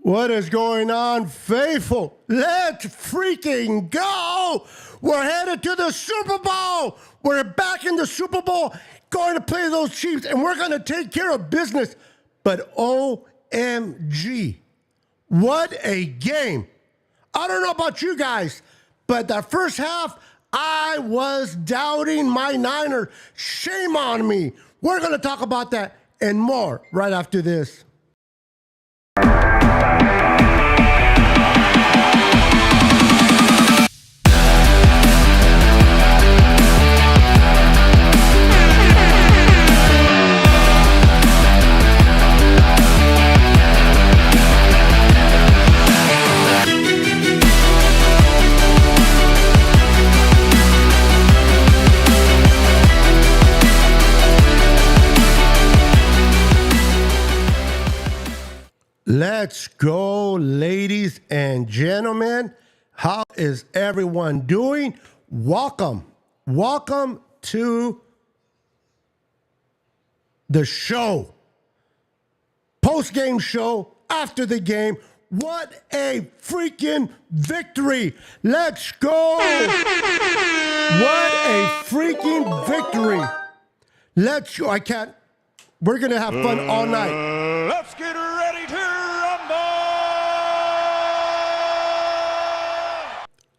What is going on, faithful? Let's freaking go! We're headed to the Super Bowl. We're back in the Super Bowl, going to play those Chiefs, and we're going to take care of business. But OMG, what a game. I don't know about you guys, but that first half, I was doubting my Niners. Shame on me. We're going to talk about that and more right after this. Let's go, ladies and gentlemen. How is everyone doing? Welcome to the show. Post-game show after the game. What a freaking victory. Let's go. What a freaking victory. Let's go. We're going to have fun all night. Let's get ready to rumble!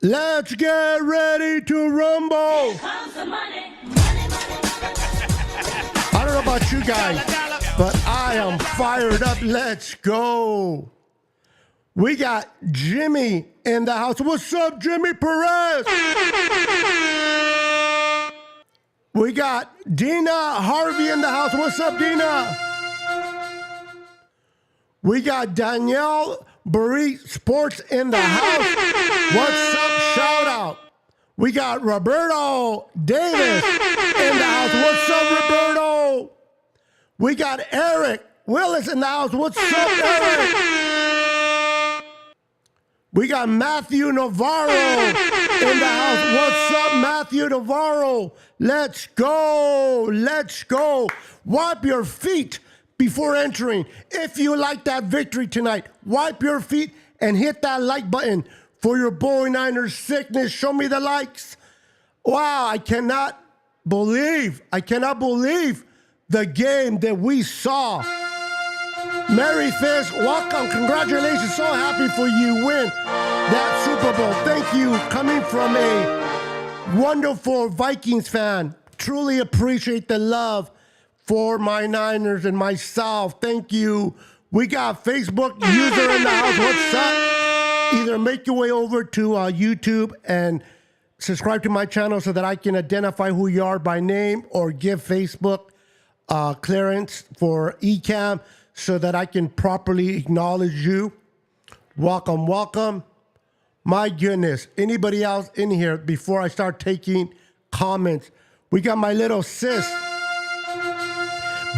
Let's get ready to rumble. Here comes the money. I don't know about you guys, but I am fired up. Let's go. We got Jimmy in the house. What's up, Jimmy Perez? We got Dina Harvey in the house. What's up, Dina? We got Danielle Burry Sports in the house. What's up, shout out? We got Roberto Davis in the house. What's up, Roberto? We got Eric Willis in the house. What's up, Eric? We got Matthew Navarro in the house. What's up, Matthew Navarro? Let's go. Let's go. Wipe your feet before entering. If you like that victory tonight, wipe your feet and hit that like button for your Boy Niners sickness. Show me the likes. Wow, I cannot believe the game that we saw. Mary Fish, welcome. Congratulations. So happy for you. Win that Super Bowl. Thank you. Coming from a wonderful Vikings fan. Truly appreciate the love for my Niners and myself. Thank you. We got Facebook user in the house. What's up? Either make your way over to YouTube and subscribe to my channel so that I can identify who you are by name, or give Facebook clearance for eCam so that I can properly acknowledge you. Welcome, welcome. My goodness. Anybody else in here before I start taking comments? We got my little sis.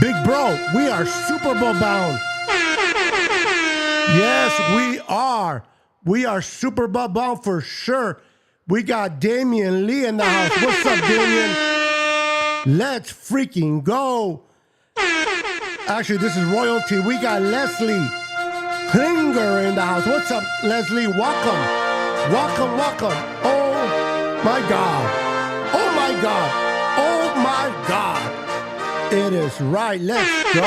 Big bro, we are Super Bowl bound. Yes, we are. We are Super Bowl bound for sure. We got Damian Lee in the house. What's up, Damian? Let's freaking go. Actually, this is royalty. We got Leslie Klinger in the house. What's up, Leslie? Welcome. Welcome, welcome. Oh, my God. Oh, my God. Oh, my God. It is right. Let's go.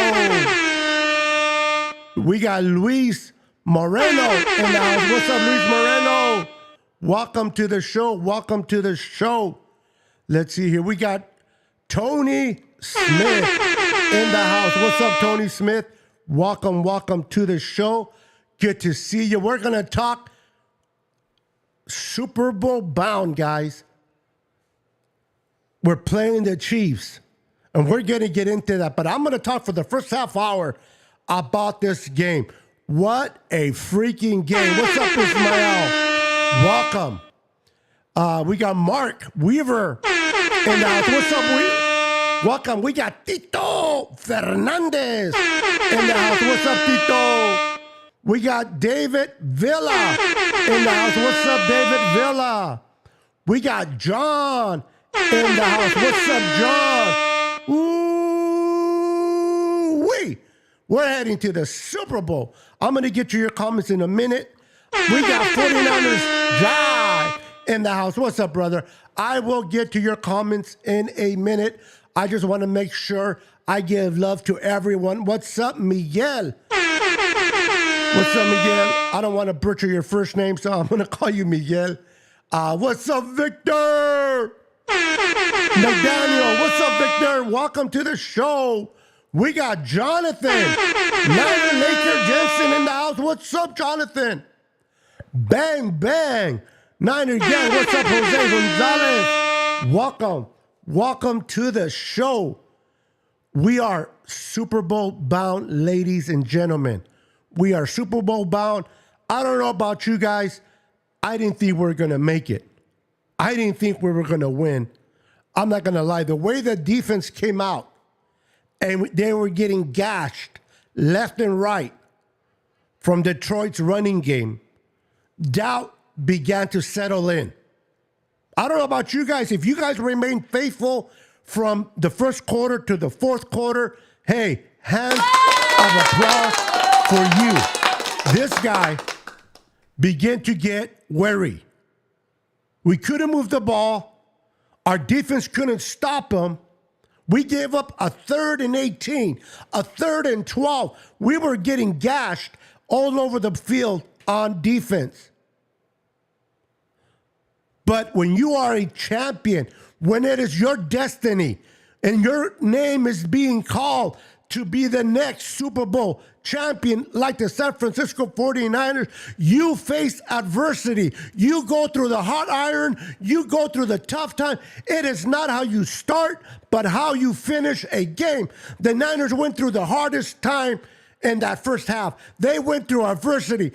We got Luis Moreno in the house. What's up, Luis Moreno? Welcome to the show. Welcome to the show. Let's see here. We got Tony Smith in the house. What's up, Tony Smith? Welcome, welcome to the show. Good to see you. We're going to talk Super Bowl bound, guys. We're playing the Chiefs, and we're going to get into that. But I'm going to talk for the first half hour about this game. What a freaking game. What's up, Ismael? Welcome. We got Mark Weaver in the house. What's up, Weaver? Welcome. We got Tito Fernandez in the house. What's up, Tito? We got David Villa in the house. What's up, David Villa? We got John in the house. What's up, John? Ooh-wee. We're heading to the Super Bowl. I'm going to get to your comments in a minute. We got 49ers Jai in the house. What's up, brother? I will get to your comments in a minute. I just want to make sure I give love to everyone. What's up, Miguel? What's up, Miguel? I don't want to butcher your first name, so I'm going to call you Miguel. What's up, Victor? McDaniel, what's up, Victor? Welcome to the show. We got Jonathan. Niner Laker Jensen in the house. What's up, Jonathan? Bang, bang. Niner Gang, what's up, Jose Gonzalez? Welcome to the show. We are Super Bowl bound, ladies and gentlemen. We are Super Bowl bound. I don't know about you guys. I didn't think we were going to make it. I didn't think we were going to win. I'm not going to lie. The way the defense came out and they were getting gashed left and right from Detroit's running game, doubt began to settle in. I don't know about you guys. If you guys remain faithful from the first quarter to the fourth quarter, hey, hands of applause for you. This guy began to get wary. We couldn't move the ball. Our defense couldn't stop him. We gave up a 3rd and 18, a 3rd and 12. We were getting gashed all over the field on defense. But when you are a champion, when it is your destiny and your name is being called to be the next Super Bowl champion like the San Francisco 49ers, you face adversity. You go through the hot iron. You go through the tough time. It is not how you start, but how you finish a game. The Niners went through the hardest time in that first half. They went through adversity.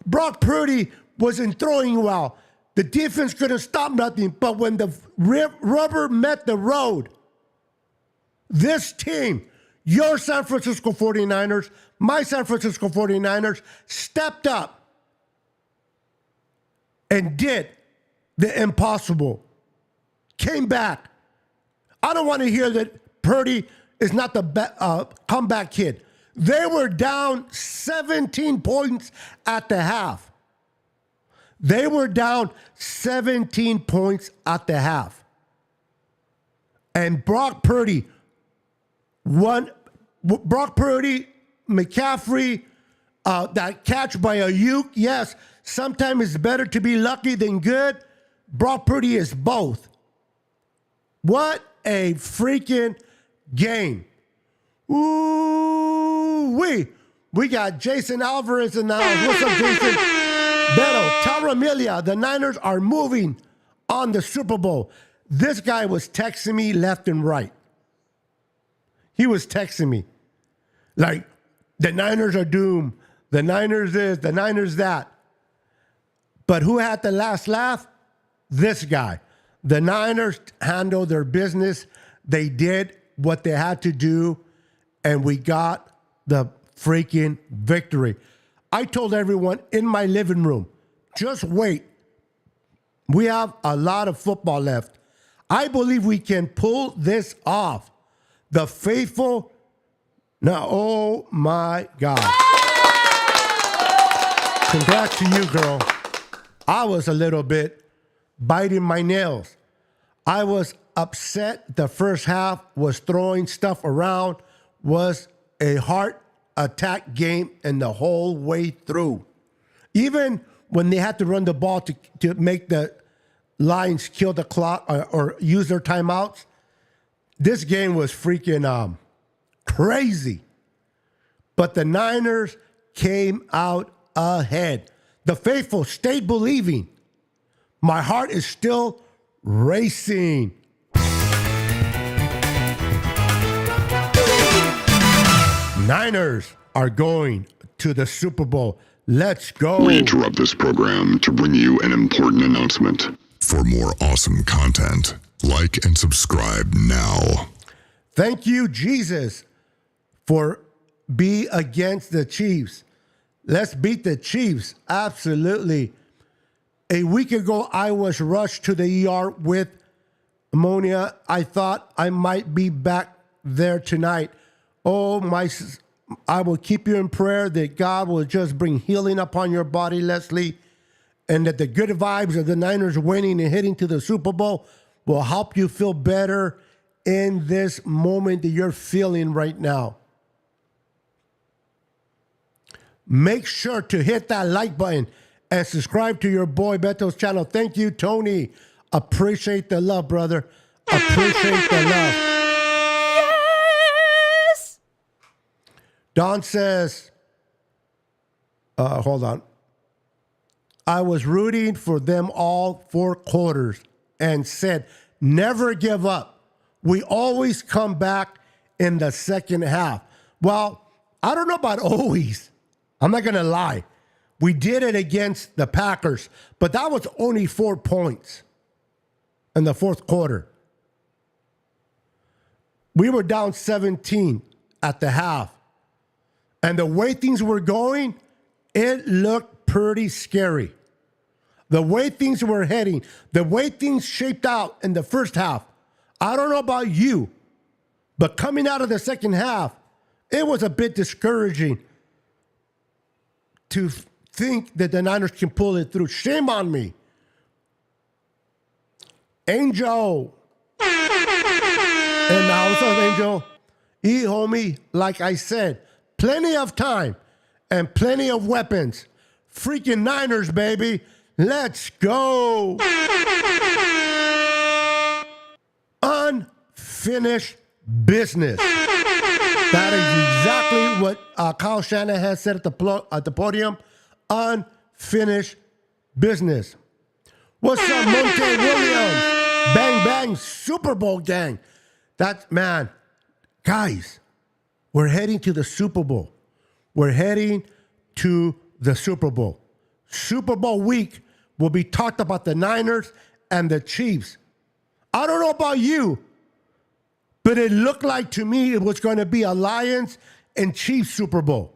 Brock Purdy wasn't throwing well. The defense couldn't stop nothing. But when the rubber met the road, this team, your San Francisco 49ers, my San Francisco 49ers, stepped up and did the impossible. Came back. I don't want to hear that Purdy is not the comeback kid. They were down 17 points at the half. They were down 17 points at the half. And Brock Purdy, McCaffrey, that catch by Ayuk, yes, sometimes it's better to be lucky than good. Brock Purdy is both. What a freaking game. Ooh-wee. We got Jason Alvarez in the house. What's up, Jason? Beto, Taramillia, the Niners are moving on the Super Bowl. This guy was texting me left and right. He was texting me like, the Niners are doomed. The Niners this, the Niners that. But who had the last laugh? This guy. The Niners handled their business. They did what they had to do, and we got the freaking victory. I told everyone in my living room, just wait. We have a lot of football left. I believe we can pull this off. The faithful. Now, oh my God. Congrats to you, girl. I was a little bit biting my nails. I was upset. The first half was throwing stuff around, was a heart attack game and the whole way through. Even when they had to run the ball to make the Lions kill the clock or use their timeouts, this game was freaking crazy. But the Niners came out ahead. The faithful stayed believing. My heart is still racing. Niners are going to the Super Bowl. Let's go. We interrupt this program to bring you an important announcement. For more awesome content, like and subscribe now. Thank you, Jesus, for be against the Chiefs. Let's beat the Chiefs. Absolutely. A week ago, I was rushed to the ER with pneumonia. I thought I might be back there tonight. Oh, I will keep you in prayer that God will just bring healing upon your body, Leslie, and that the good vibes of the Niners winning and heading to the Super Bowl will help you feel better in this moment that you're feeling right now. Make sure to hit that like button and subscribe to your boy Beto's channel. Thank you, Tony. Appreciate the love, brother. Appreciate the love. Yes! Don says, hold on. I was rooting for them all 4 quarters and said, never give up. We always come back in the second half. Well, I don't know about always. I'm not going to lie. We did it against the Packers, but that was only 4 points in the fourth quarter. We were down 17 at the half. And the way things were going, it looked pretty scary. The way things were heading, the way things shaped out in the first half, I don't know about you, but coming out of the second half, it was a bit discouraging to think that the Niners can pull it through. Shame on me. Angel. And now, what's up, Angel? Homie, like I said, plenty of time and plenty of weapons. Freaking Niners, baby. Let's go. Unfinished business. That is exactly what Kyle Shanahan said at the podium. Unfinished business. What's up, Monte Williams? Bang, bang, Super Bowl gang. Man, guys, we're heading to the Super Bowl. We're heading to the Super Bowl. Super Bowl week will be talked about the Niners and the Chiefs. I don't know about you, but it looked like to me it was going to be a Lions and Chiefs Super Bowl.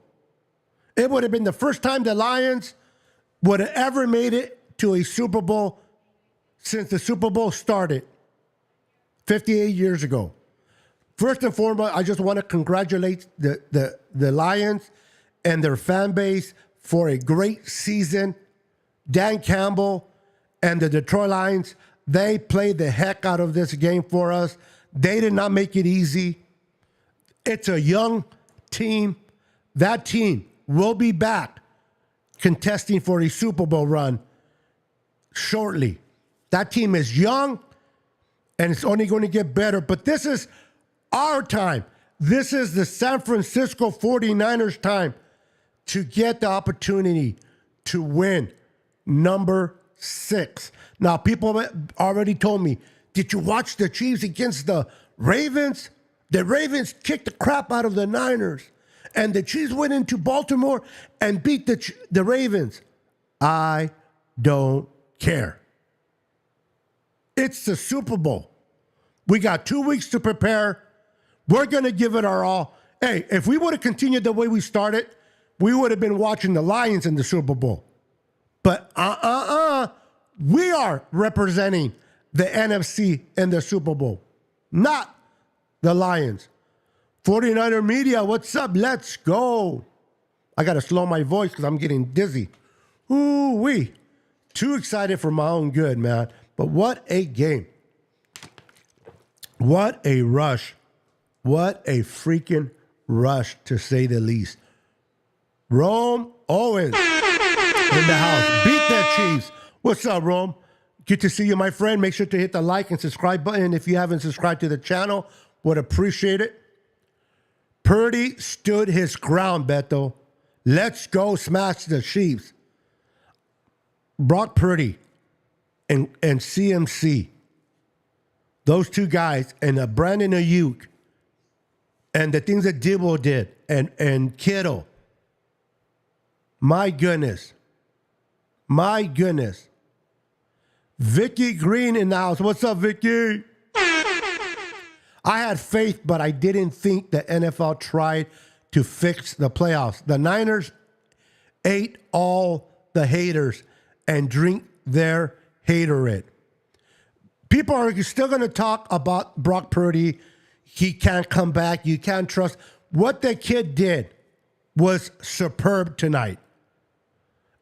It would have been the first time the Lions would have ever made it to a Super Bowl since the Super Bowl started 58 years ago. First and foremost, I just want to congratulate the Lions and their fan base for a great season. Dan Campbell and the Detroit Lions, they played the heck out of this game for us. They did not make it easy. It's a young team. That team will be back contesting for a Super Bowl run shortly. That team is young, and it's only going to get better. But this is our time. This is the San Francisco 49ers time to get the opportunity to win number 6. Now, people already told me, did you watch the Chiefs against the Ravens? The Ravens kicked the crap out of the Niners, and the Chiefs went into Baltimore and beat the Ravens. I don't care. It's the Super Bowl. We got 2 weeks to prepare. We're going to give it our all. Hey, if we would have continued the way we started, we would have been watching the Lions in the Super Bowl. But we are representing the NFC in the Super Bowl, not the Lions. 49er Media, what's up? Let's go. I got to slow my voice because I'm getting dizzy. Ooh-wee. Too excited for my own good, man. But what a game. What a rush. What a freaking rush, to say the least. Rome Owens in the house. Beat that Chiefs. What's up, Rome? Good to see you, my friend. Make sure to hit the like and subscribe button if you haven't subscribed to the channel. Would appreciate it. Purdy stood his ground, Beto. Let's go smash the Chiefs. Brock Purdy and CMC. Those two guys, and Brandon Ayuk, and the things that Dibble did, and Kittle. My goodness. My goodness. Vicky Green in the house. What's up, Vicky? I had faith, but I didn't think the NFL tried to fix the playoffs. The Niners ate all the haters and drink their haterade. People are still going to talk about Brock Purdy. He can't come back. You can't trust. What the kid did was superb tonight.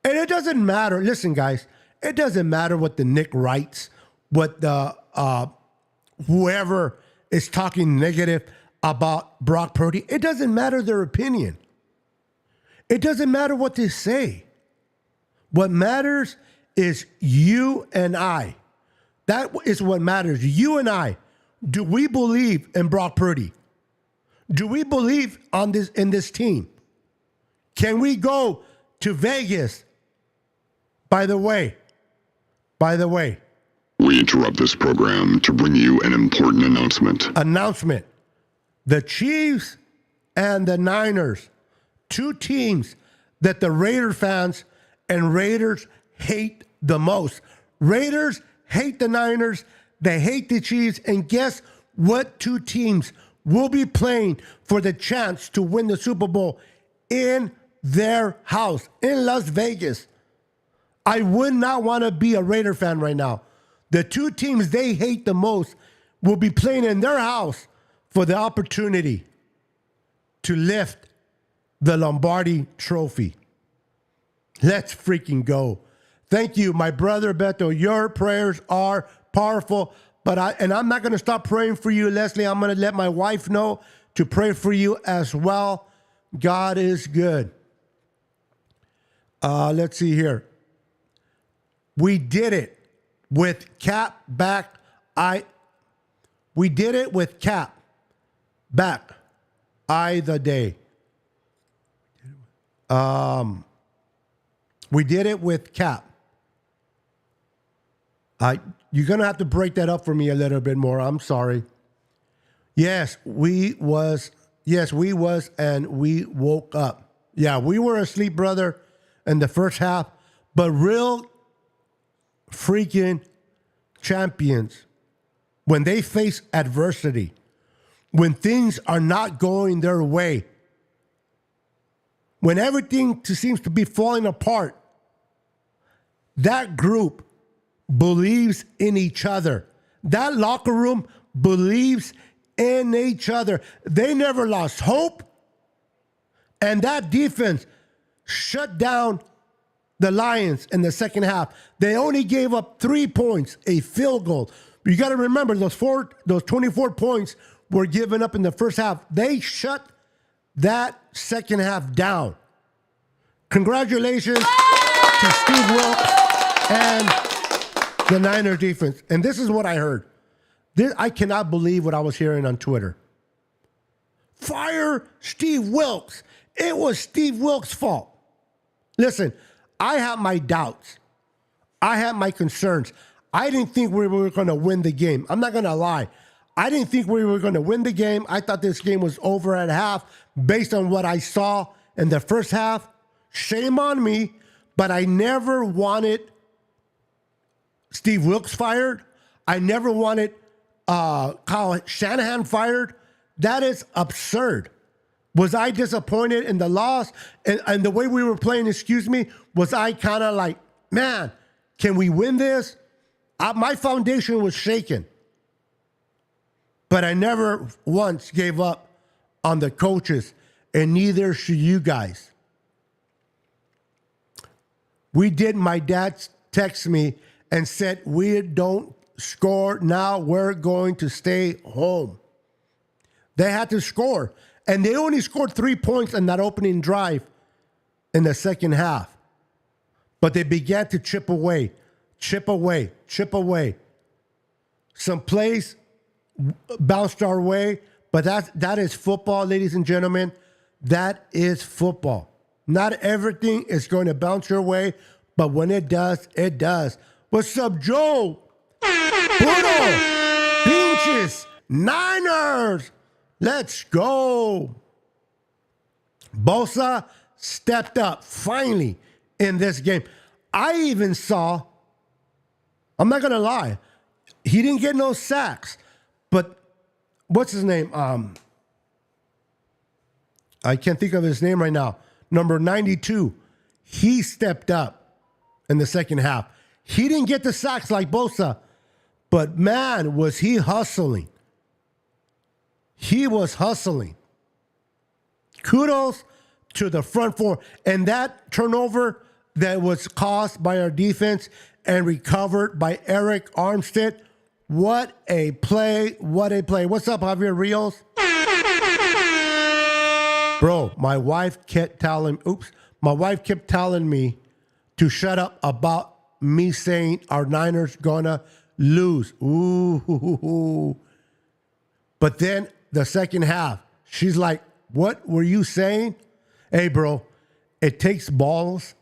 And it doesn't matter. Listen, guys, it doesn't matter what the Nick writes, what the whoever is talking negative about Brock Purdy. It doesn't matter their opinion. It doesn't matter what they say. What matters is you and I. That is what matters. You and I. Do we believe in Brock Purdy? Do we believe in this team? Can we go to Vegas? By the way, we interrupt this program to bring you an important announcement. The Chiefs and the Niners, two teams that the Raider fans and Raiders hate the most. Raiders hate the Niners, they hate the Chiefs, and guess what two teams will be playing for the chance to win the Super Bowl in their house, in Las Vegas? I would not want to be a Raider fan right now. The two teams they hate the most will be playing in their house for the opportunity to lift the Lombardi Trophy. Let's freaking go. Thank you, my brother Beto. Your prayers are powerful, and I'm not going to stop praying for you, Leslie. I'm going to let my wife know to pray for you as well. God is good. Let's see here. We did it with Cap back. We did it with Cap back. The day. We did it with Cap. You're gonna have to break that up for me a little bit more. I'm sorry. Yes, we was, and we woke up. Yeah, we were asleep, brother, in the first half, but real freaking champions, when they face adversity, when things are not going their way, when everything seems to be falling apart, that group believes in each other. That locker room believes in each other. They never lost hope. And that defense shut down the Lions in the second half. They only gave up 3 points, a field goal. You got to remember those 24 points were given up in the first half. They shut that second half down. Congratulations to Steve Wilkes and the Niners defense. And this is what I heard. I cannot believe what I was hearing on Twitter. Fire Steve Wilkes. It was Steve Wilkes' fault. Listen, I have my doubts. I have my concerns. I didn't think we were going to win the game. I'm not going to lie. I didn't think we were going to win the game. I thought this game was over at half based on what I saw in the first half. Shame on me, but I never wanted Steve Wilkes fired. I never wanted Kyle Shanahan fired. That is absurd. Was I disappointed in the loss and the way we were playing, was I kind of like, man, can we win this? My foundation was shaken. But I never once gave up on the coaches, and neither should you guys. My dad texted me and said, we don't score now, we're going to stay home. They had to score. And they only scored 3 points in that opening drive in the second half. But they began to chip away. Some plays bounced our way, but that is football, ladies and gentlemen. That is football. Not everything is going to bounce your way, but when it does, it does. What's up, Joe? Bruno, Pinches, Niners. Let's go. Bosa stepped up finally in this game. I even saw, I'm not going to lie, he didn't get no sacks, but what's his name? I can't think of his name right now. Number 92, he stepped up in the second half. He didn't get the sacks like Bosa, but man, was he hustling. He was hustling. Kudos to the front four. And that turnover that was caused by our defense and recovered by Eric Armstead. What a play. What a play. What's up, Javier Rios? Bro, my wife kept telling me to shut up about me saying our Niners gonna lose. Ooh. But then the second half, she's like, what were you saying? Hey, bro, it takes balls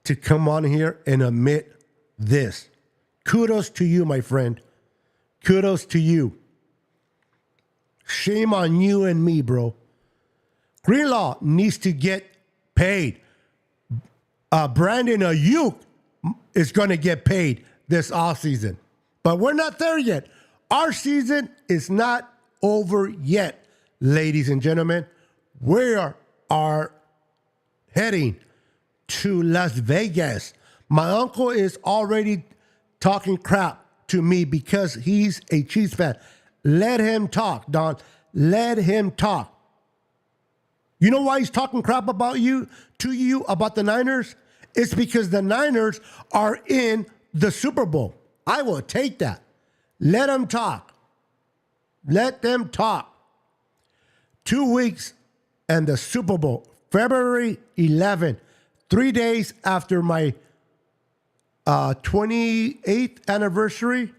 to come on here and admit this. Kudos to you, my friend. Kudos to you. Shame on you and me, bro. Greenlaw needs to get paid. Brandon Ayuk is going to get paid this offseason. But we're not there yet. Our season is not over yet, ladies and gentlemen. We are heading to Las Vegas. My uncle is already talking crap to me because he's a Chiefs fan. Let him talk, Don. Let him talk. You know why he's talking crap about you about the Niners? It's because the Niners are in the Super Bowl. I will take that. Let them talk. Let them talk. 2 weeks and the Super Bowl, February 11th, 3 days after my 28th anniversary.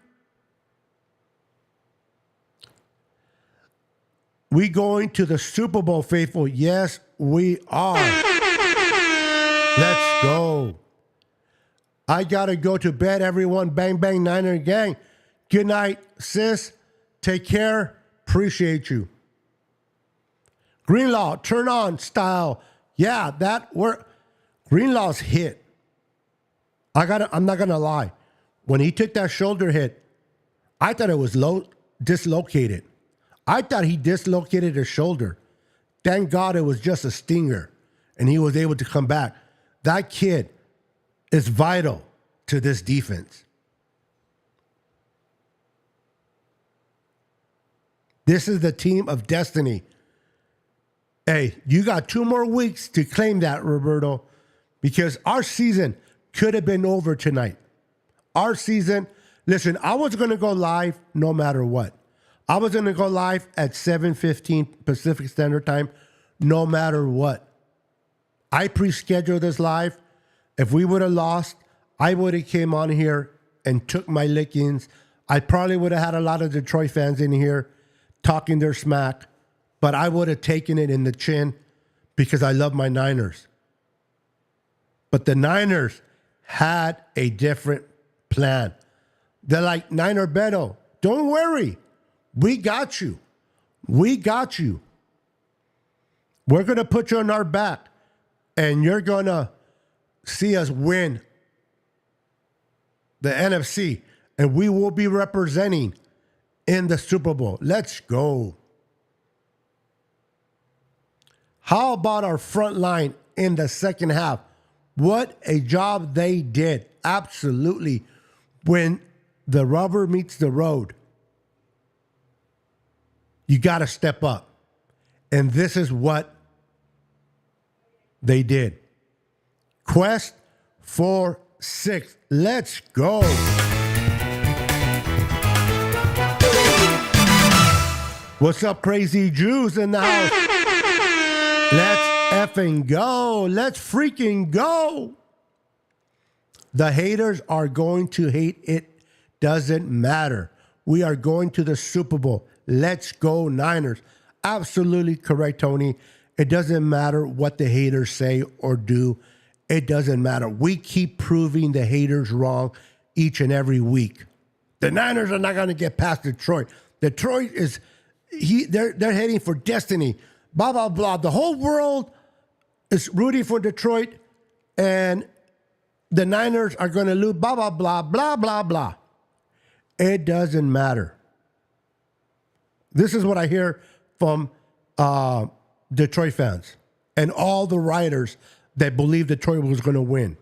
We going to the Super Bowl, faithful. Yes, we are. Let's go. I got to go to bed, everyone. Bang, bang, Niner gang. Good night, sis. Take care. Appreciate you. Greenlaw, turn on style. Yeah, that worked. Greenlaw's hit. I'm not going to lie. When he took that shoulder hit, I thought it was dislocated. I thought he dislocated his shoulder. Thank God it was just a stinger, and he was able to come back. That kid is vital to this defense. This is the team of destiny. Hey, you got 2 more weeks to claim that, Roberto, because our season could have been over tonight. Our season, listen, I was going to go live no matter what. I was going to go live at 7:15 Pacific Standard Time no matter what. I pre-scheduled this live. If we would have lost, I would have came on here and took my lickings. I probably would have had a lot of Detroit fans in here talking their smack, but I would have taken it in the chin because I love my Niners. But the Niners had a different plan. They're like, Niner Beto, don't worry. We got you. We got you. We're going to put you on our back, and you're going to see us win the NFC, and we will be representing in the Super Bowl. Let's go. How about our front line in the second half? What a job they did. Absolutely. When the rubber meets the road, you got to step up. And this is what they did. Quest for 6. Let's go. What's up, crazy Jews in the house? Let's effing go. Let's freaking go. The haters are going to hate. It doesn't matter. We are going to the Super Bowl. Let's go, Niners. Absolutely correct, Tony. It doesn't matter what the haters say or do. It doesn't matter. We keep proving the haters wrong each and every week. The Niners are not going to get past Detroit. Detroit is, they're heading for destiny. Blah, blah, blah. The whole world is rooting for Detroit, and the Niners are going to lose. Blah, blah, blah, blah, blah, blah. It doesn't matter. This is what I hear from Detroit fans and all the writers that believe Detroit was going to win.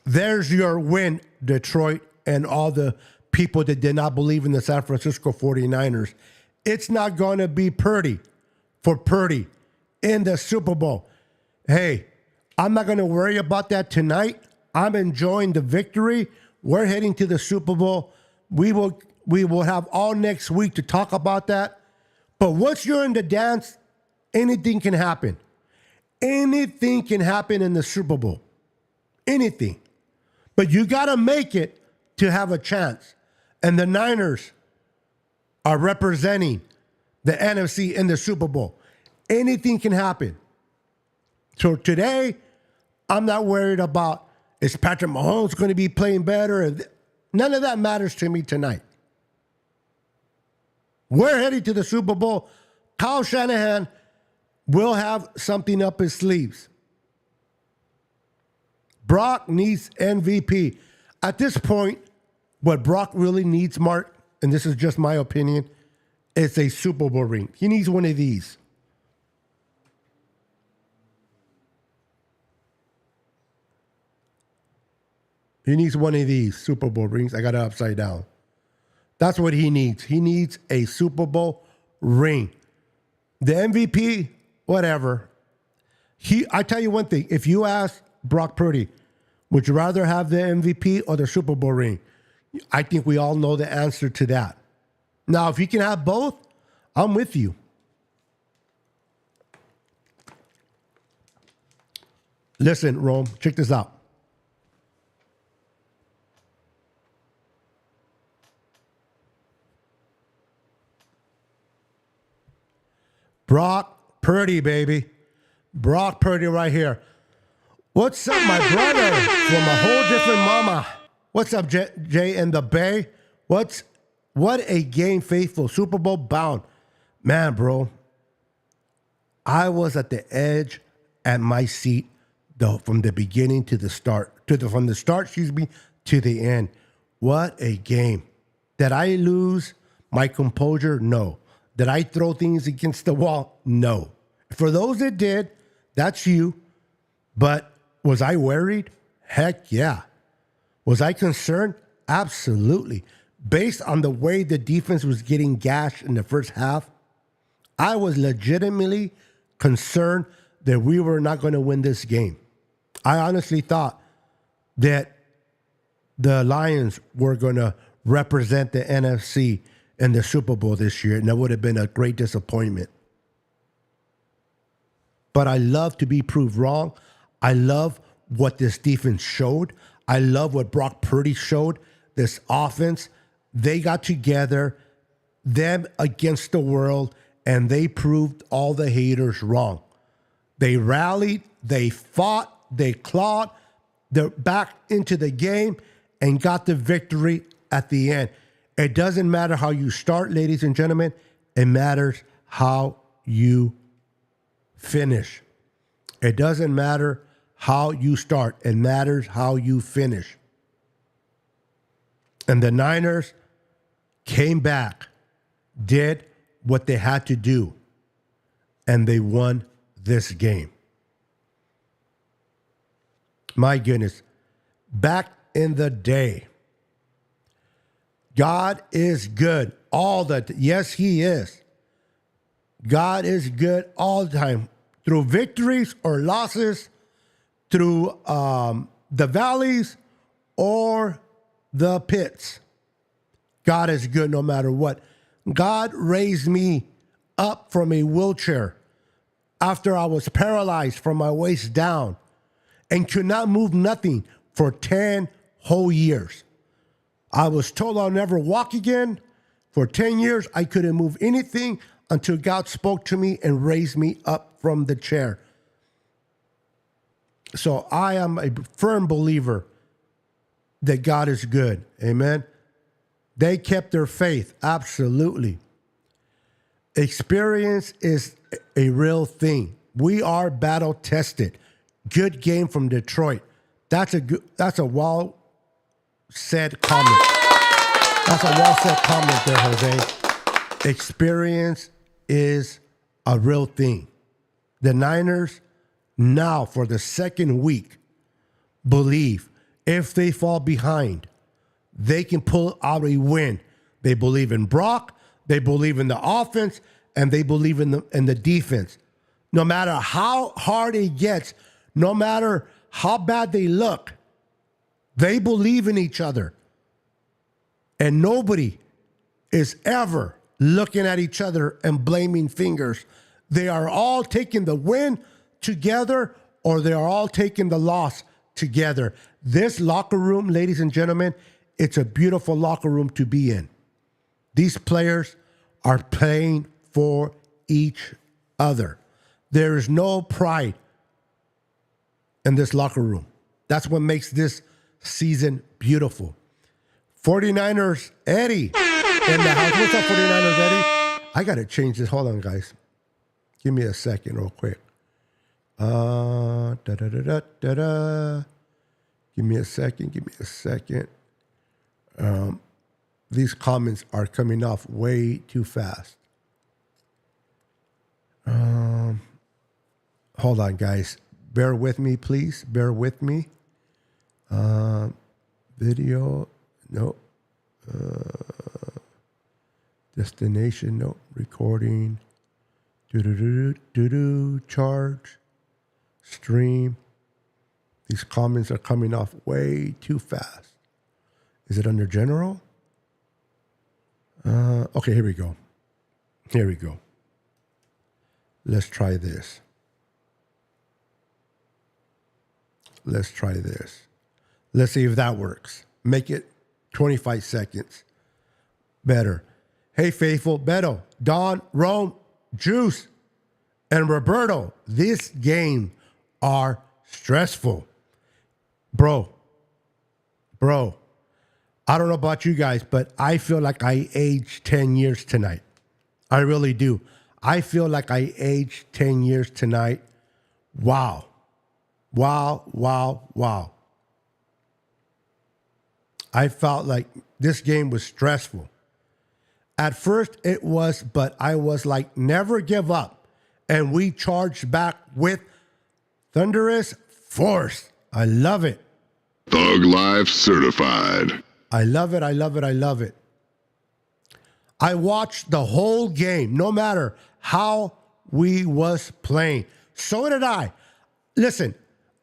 There's your win, Detroit, and all the people that did not believe in the San Francisco 49ers. it's not going to be Purdy for Purdy in the Super Bowl. Hey, I'm not going to worry about that tonight. I'm enjoying the victory. We're heading to the Super Bowl. We will have all next week to talk about that. But once you're in the dance, anything can happen. Anything can happen in the Super Bowl. Anything. But you got to make it to have a chance. And the Niners are representing the NFC in the Super Bowl. Anything can happen. So today, I'm not worried about is Patrick Mahomes going to be playing better. None of that matters to me tonight. We're heading to the Super Bowl. Kyle Shanahan will have something up his sleeves. Brock needs MVP. At this point, what Brock really needs, Mark, and this is just my opinion, is a Super Bowl ring. He needs one of these. He needs one of these Super Bowl rings. I got it upside down. That's what he needs. He needs a Super Bowl ring. The MVP, whatever. I tell you one thing. If you ask Brock Purdy, would you rather have the MVP or the Super Bowl ring? I think we all know the answer to that. Now, if you can have both, I'm with you. Listen, Rome, check this out. Brock Purdy, baby. Brock Purdy right here. What's up, my brother from a whole different mama? What's up, Jay in the Bay? What a game, faithful. Super Bowl bound. Man, bro, I was at the edge at my seat from the beginning to the start. From the start, to the end. What a game. Did I lose my composure? No. Did I throw things against the wall? No. For those that did, that's you. But was I worried? Heck yeah. Was I concerned? Absolutely. Based on the way the defense was getting gashed in the first half, I was legitimately concerned that we were not going to win this game. I honestly thought that the Lions were going to represent the NFC in the Super Bowl this year, and that would have been a great disappointment. But I love to be proved wrong. I love what this defense showed. I love what Brock Purdy showed. This offense, they got together, them against the world, and they proved all the haters wrong. They rallied, they fought, they clawed, they're back into the game and got the victory at the end. It doesn't matter how you start, ladies and gentlemen. It matters how you finish. It doesn't matter how you start. It matters how you finish. And the Niners came back, did what they had to do, and they won this game. My goodness. Back in the day, God is good all the time. Yes, he is. God is good all the time. Through victories or losses, through the valleys or the pits. God is good no matter what. God raised me up from a wheelchair after I was paralyzed from my waist down and could not move nothing for 10 whole years. I was told I'll never walk again. For 10 years, I couldn't move anything until God spoke to me and raised me up from the chair. So I am a firm believer that God is good. Amen. They kept their faith. Absolutely. Experience is a real thing. We are battle tested. Good game from Detroit. That's a well said comment. That's a well said comment there, Jose. Experience is a real thing. The Niners now for the second week believe if they fall behind, they can pull out a win. They believe in Brock. They believe in the offense, and they believe in the defense. No matter how hard it gets, no matter how bad they look, they believe in each other. And nobody is ever looking at each other and blaming fingers. They are all taking the win together, or they are all taking the loss together. This locker room, ladies and gentlemen, it's a beautiful locker room to be in. These players are playing for each other. There is no pride in this locker room. That's what makes this season beautiful. 49ers Eddie in the house. What's up, 49ers Eddie? I got to change this. Hold on, guys. Give me a second real quick. Give me a second. These comments are coming off way too fast. Hold on, guys. Bear with me, please. Bear with me. Video, no. Destination, no. Recording. Charge. Stream. These comments are coming off way too fast. Is it under general? Okay, here we go. Let's try this. Let's see if that works. Make it 25 seconds. Better. Hey, faithful. Beto, Don, Rome, Juice, and Roberto. This game are stressful. Bro. I don't know about you guys, but I feel like I aged 10 years tonight. I really do. I feel like I aged 10 years tonight. Wow. I felt like this game was stressful. At first it was, but I was like, never give up. And we charged back with thunderous force. I love it. Thug Life certified. I love it. I watched the whole game, no matter how we was playing. So did I. Listen,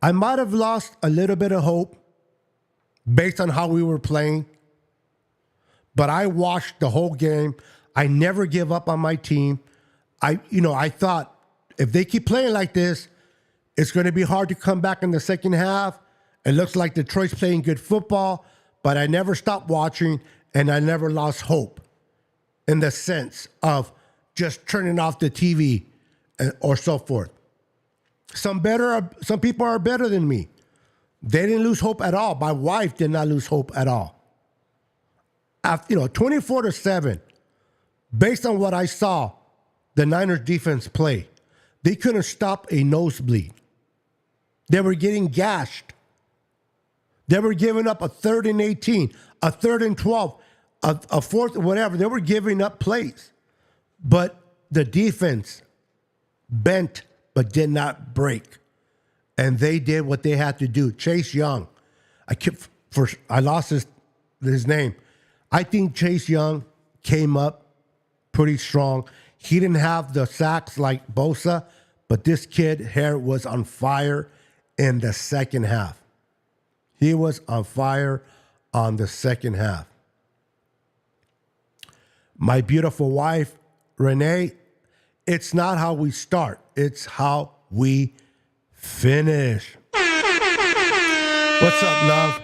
I might have lost a little bit of hope based on how we were playing, but I watched the whole game. I never give up on my team. I thought if they keep playing like this, it's going to be hard to come back in the second half. It looks like Detroit's playing good football, but I never stopped watching, and I never lost hope in the sense of just turning off the TV or so forth. Some people are better than me. They didn't lose hope at all. My wife did not lose hope at all. After, 24-7, based on what I saw, the Niners defense play, they couldn't stop a nosebleed. They were getting gashed. They were giving up a 3rd and 18, a 3rd and 12, a 4th, whatever. They were giving up plays. But the defense bent but did not break. And they did what they had to do. Chase Young, I lost his name. I think Chase Young came up pretty strong. He didn't have the sacks like Bosa, but this kid here was on fire in the second half. He was on fire on the second half. My beautiful wife, Renee, it's not how we start. It's how we finish. What's up,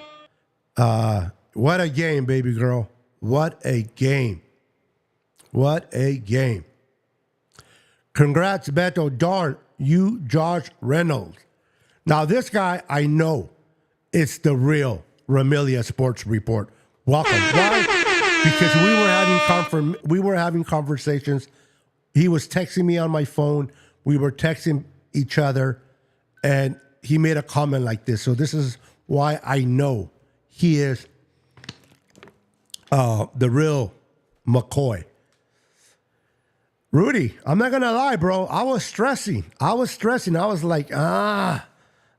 love? What a game, baby girl. What a game. Congrats, Beto. Darn you, Josh Reynolds. Now, this guy, I know it's the real Ramilia Sports Report. Welcome. Why? Because we were having conversations. He was texting me on my phone. We were texting each other, and he made a comment like this. So this is why I know he is the real McCoy. Rudy, I'm not going to lie, bro. I was stressing. I was like, I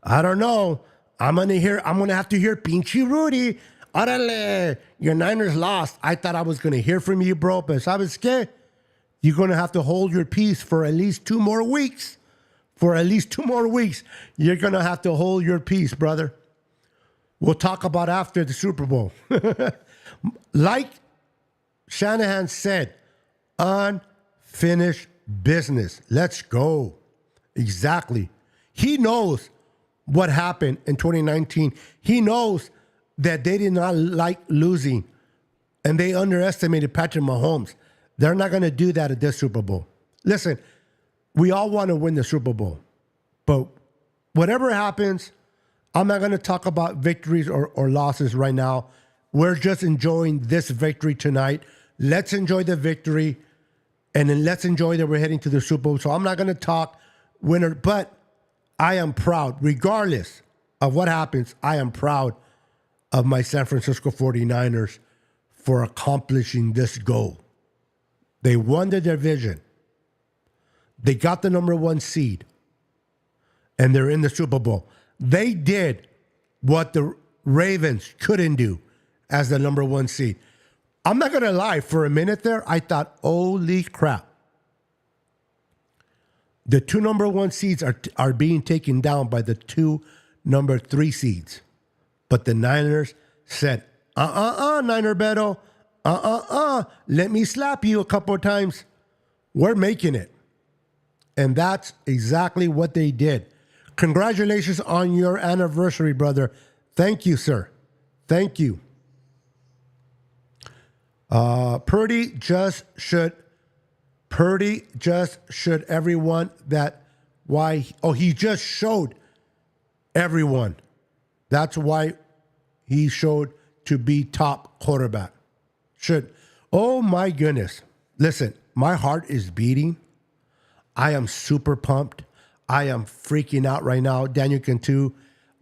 don't know. I'm going to have to hear Pinchy Rudy Órale, your Niners lost. I thought I was going to hear from you, bro, but ¿sabes qué? You're going to have to hold your peace for at least 2 more weeks. For at least 2 more weeks, you're going to have to hold your peace, brother. We'll talk about after the Super Bowl. Like Shanahan said, unfinished business. Let's go. Exactly. He knows what happened in 2019. He knows that they did not like losing, and they underestimated Patrick Mahomes. They're not going to do that at this Super Bowl. Listen, we all want to win the Super Bowl, but whatever happens, I'm not going to talk about victories or losses right now. We're just enjoying this victory tonight. Let's enjoy the victory, and then let's enjoy that we're heading to the Super Bowl. So I'm not going to talk winner, but I am proud. Regardless of what happens, I am proud of my San Francisco 49ers for accomplishing this goal. They won the division. They got the number 1 seed, and they're in the Super Bowl. They did what the Ravens couldn't do as the number 1 seed. I'm not going to lie. For a minute there, I thought, holy crap. The 2 number 1 seeds are being taken down by the 2 number 3 seeds. But the Niners said, Niner Beto, let me slap you a couple of times. We're making it. And that's exactly what they did. Congratulations on your anniversary, brother. Thank you, sir. Thank you. Purdy just should everyone that why, he just showed everyone. That's why he showed to be top quarterback. Oh my goodness. Listen, my heart is beating. I am super pumped. I am freaking out right now. Daniel Cantu,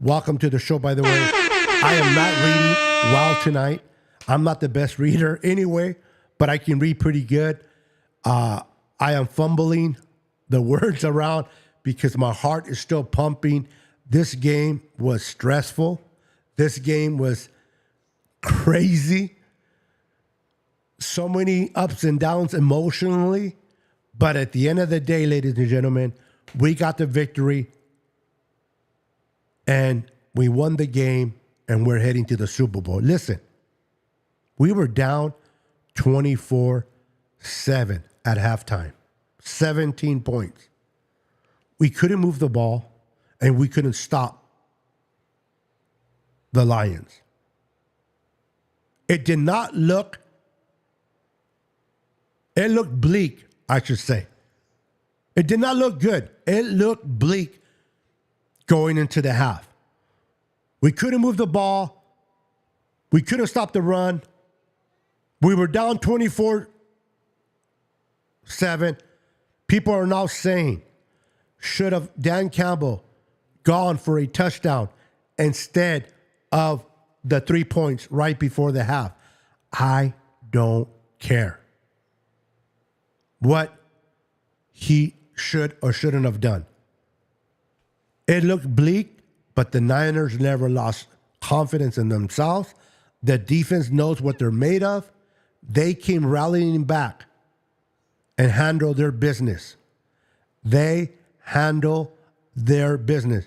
welcome to the show, by the way. I am not reading well tonight. I'm not the best reader anyway, but I can read pretty good. I am fumbling the words around because my heart is still pumping. This game was stressful. This game was crazy. So many ups and downs emotionally. But at the end of the day, ladies and gentlemen, we got the victory. And we won the game. And we're heading to the Super Bowl. Listen, we were down 24-7 at halftime. 17 points. We couldn't move the ball. And we couldn't stop the Lions. It did not look, it looked bleak, I should say. It did not look good. It looked bleak going into the half. We couldn't move the ball. We couldn't stop the run. We were down 24-7. People are now saying, should have Dan Campbell gone for a touchdown instead of the 3 points right before the half? I don't care what he should or shouldn't have done. It looked bleak, but the Niners never lost confidence in themselves. The defense knows what they're made of. They came rallying back and handled their business. They handle their business.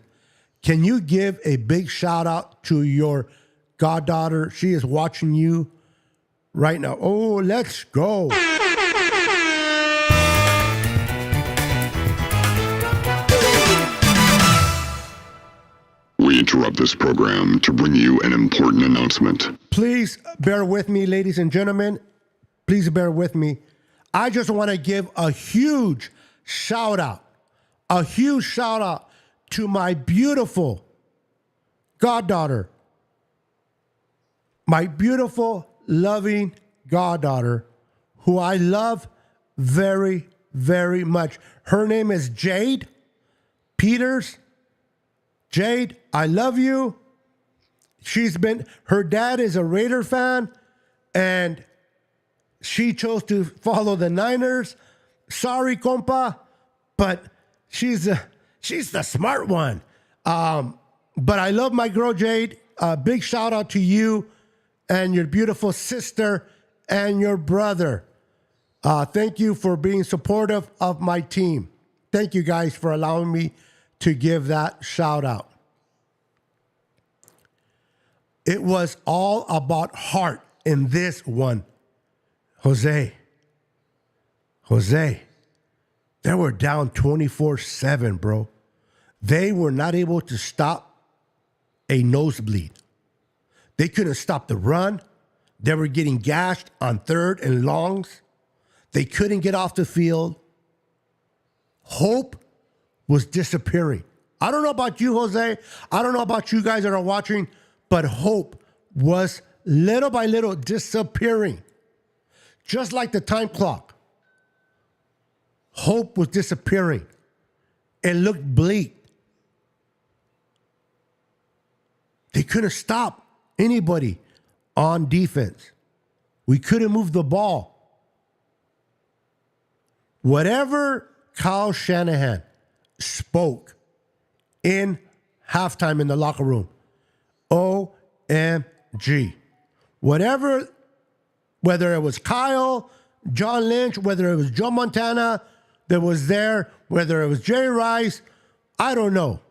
Can you give a big shout out to your goddaughter? She is watching you right now. Oh, let's go. We interrupt this program to bring you an important announcement. Please bear with me, ladies and gentlemen. Please bear with me. I just want to give a huge shout out to my beautiful goddaughter, my beautiful, loving goddaughter, who I love very, very much. Her name is Jade Peters. Jade, I love you. Her dad is a Raider fan, and she chose to follow the Niners. Sorry, compa, but she's the smart one. But I love my girl, Jade. Big shout out to you. and your beautiful sister and your brother. Thank you for being supportive of my team. Thank you guys for allowing me to give that shout out. It was all about heart in this one. Jose, they were down 24-7, bro. They were not able to stop a nosebleed. They couldn't stop the run. They were getting gashed on third and longs. They couldn't get off the field. Hope was disappearing. I don't know about you, Jose. I don't know about you guys that are watching, but hope was little by little disappearing. Just like the time clock. Hope was disappearing. It looked bleak. They couldn't stop anybody on defense. We couldn't move the ball. Whatever Kyle Shanahan spoke in halftime in the locker room, OMG. Whatever, whether it was Kyle, John Lynch, whether it was Joe Montana that was there, whether it was Jerry Rice, I don't know.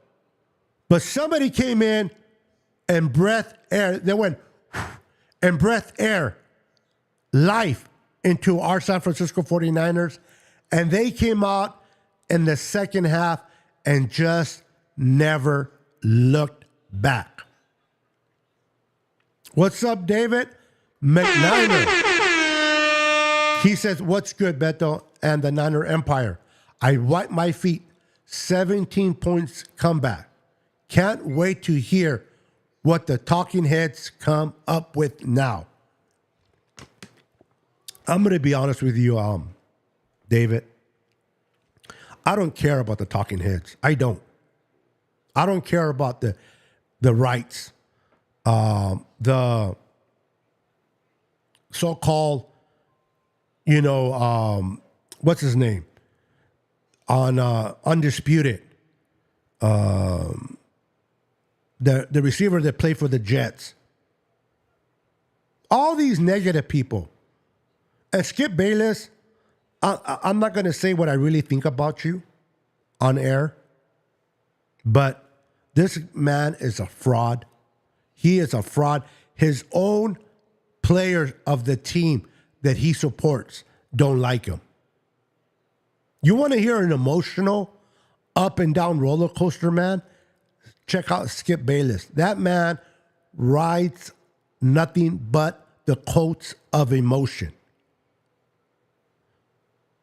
But somebody came in and breathed air. They went and breathed air, life into our San Francisco 49ers. And they came out in the second half and just never looked back. What's up, David? McNiner. He says, what's good, Beto and the Niner Empire? I wipe my feet. 17 points comeback. Can't wait to hear what the talking heads come up with now. I'm going to be honest with you, David. I don't care about the talking heads. I don't care about the rights, the so-called, what's his name? On Undisputed. The receiver that played for the Jets. All these negative people. And Skip Bayless, I'm not going to say what I really think about you on air, but this man is a fraud. He is a fraud. His own players of the team that he supports don't like him. You want to hear an emotional, up and down roller coaster, man? Check out Skip Bayless. That man rides nothing but the coats of emotion.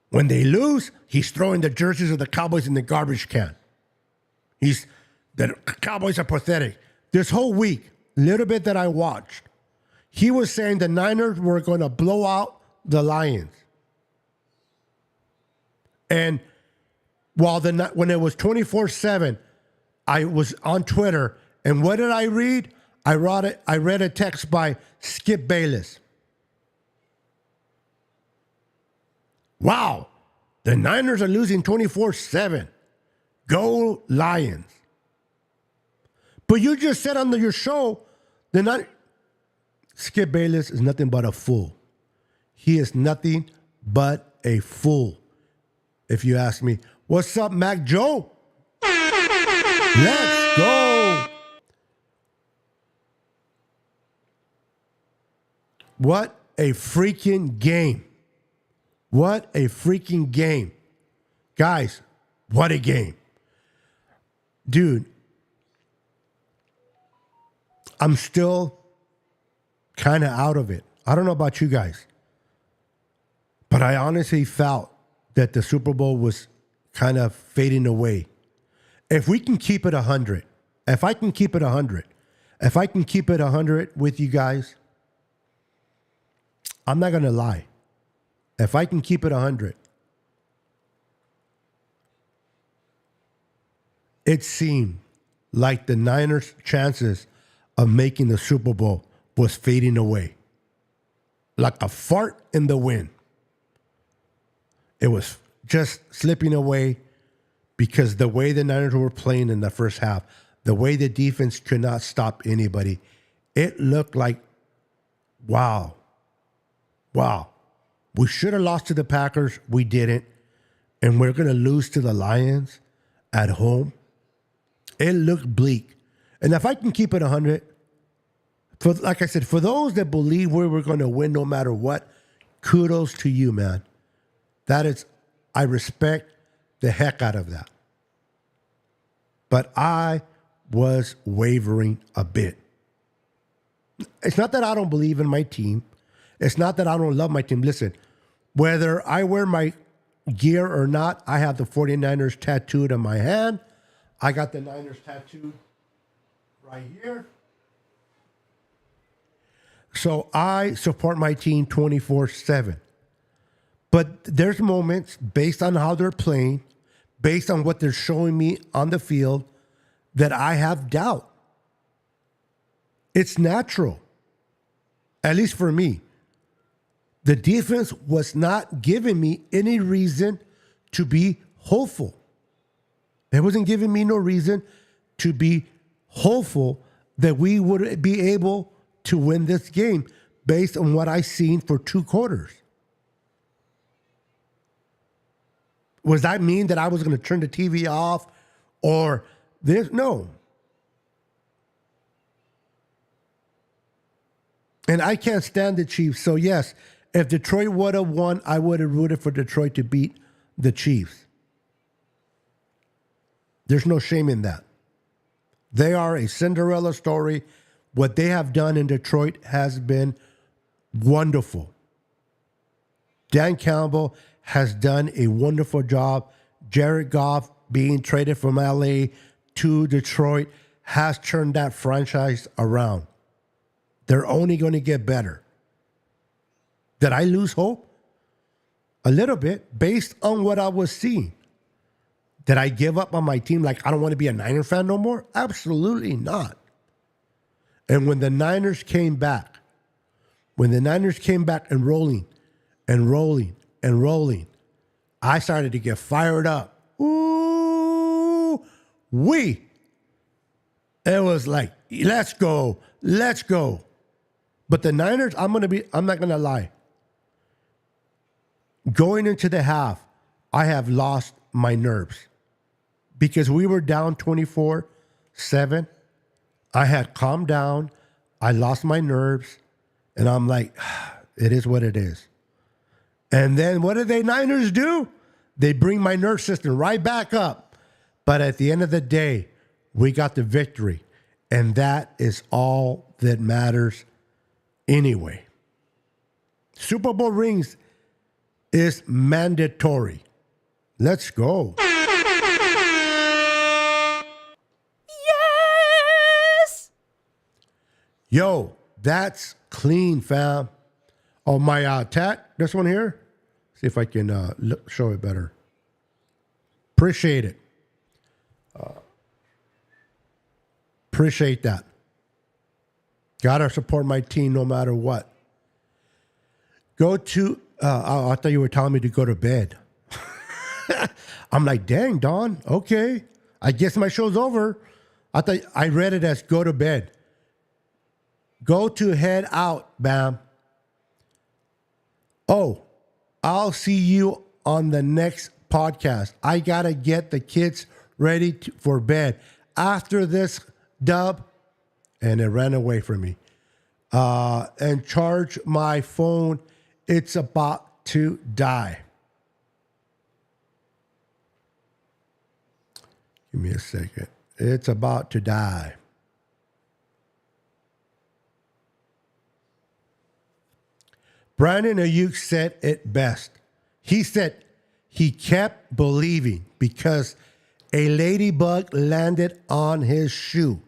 When they lose, he's throwing the jerseys of the Cowboys in the garbage can. The Cowboys are pathetic. This whole week, little bit that I watched, he was saying the Niners were going to blow out the Lions. And when it was 24-7, I was on Twitter, and what did I read? I read a text by Skip Bayless. Wow, the Niners are losing 24-7. Go Lions. But you just said on your show, Skip Bayless is nothing but a fool. He is nothing but a fool, if you ask me. What's up, Mac Joe? Let's go. What a freaking game. What a freaking game. Guys, what a game. Dude, I'm still kind of out of it. I don't know about you guys, but I honestly felt that the Super Bowl was kind of fading away. If we can keep it 100, if I can keep it 100 with you guys, I'm not going to lie. If I can keep it 100, it seemed like the Niners' chances of making the Super Bowl was fading away. Like a fart in the wind. It was just slipping away because the way the Niners were playing in the first half, the way the defense could not stop anybody, it looked like Wow. We should have lost to the Packers. We didn't. And we're going to lose to the Lions at home. It looked bleak. And if I can keep it 100, like I said, for those that believe we were going to win no matter what, kudos to you, man. I respect the heck out of that. But I was wavering a bit. It's not that I don't believe in my team. It's not that I don't love my team. Listen, whether I wear my gear or not, I have the 49ers tattooed on my hand. I got the Niners tattooed right here. So I support my team 24/7. But there's moments based on how they're playing, based on what they're showing me on the field, that I have doubt. It's natural, at least for me. The defense was not giving me any reason to be hopeful. It wasn't giving me no reason to be hopeful that we would be able to win this game based on what I seen for 2 quarters. Was that mean that I was going to turn the TV off or this? No. And I can't stand the Chiefs. So yes, if Detroit would have won, I would have rooted for Detroit to beat the Chiefs. There's no shame in that. They are a Cinderella story. What they have done in Detroit has been wonderful. Dan Campbell has done a wonderful job. Jared Goff being traded from LA to Detroit has turned that franchise around. They're only going to get better. Did I lose hope? A little bit based on what I was seeing. Did I give up on my team like I don't want to be a Niner fan no more? Absolutely not. And when the Niners came back and rolling, I started to get fired up. Ooh, it was like, let's go. But the Niners, I'm not gonna lie. Going into the half, I have lost my nerves because we were down 24-7. I had calmed down. I lost my nerves. And I'm like, it is what it is. And then what do they Niners do? They bring my nerve system right back up. But at the end of the day, we got the victory. And that is all that matters anyway. Super Bowl rings is mandatory. Let's go. Yes! Yo, that's clean, fam. Oh, my tat, this one here. See if I can show it better. Appreciate it. Appreciate that. Gotta support my team no matter what. Go to, I thought you were telling me to go to bed. I'm like, dang, Don, okay. I guess my show's over. I read it as go to bed. Go to head out, bam. Oh, I'll see you on the next podcast. I got to get the kids ready for bed. After this dub, and it ran away from me, and charge my phone. It's about to die. Give me a second. It's about to die. Brandon Ayuk said it best. He said he kept believing because a ladybug landed on his shoe.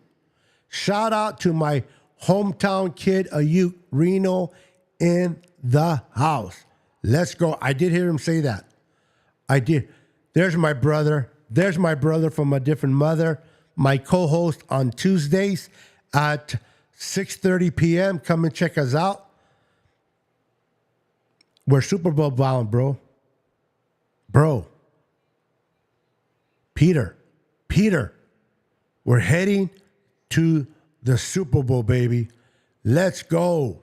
Shout out to my hometown kid, Ayuk Reno, in the house. Let's go. I did hear him say that. I did. There's my brother. There's my brother from a different mother. My co-host on Tuesdays at 6:30 p.m. Come and check us out. We're Super Bowl bound, bro. Peter, we're heading to the Super Bowl, baby. Let's go.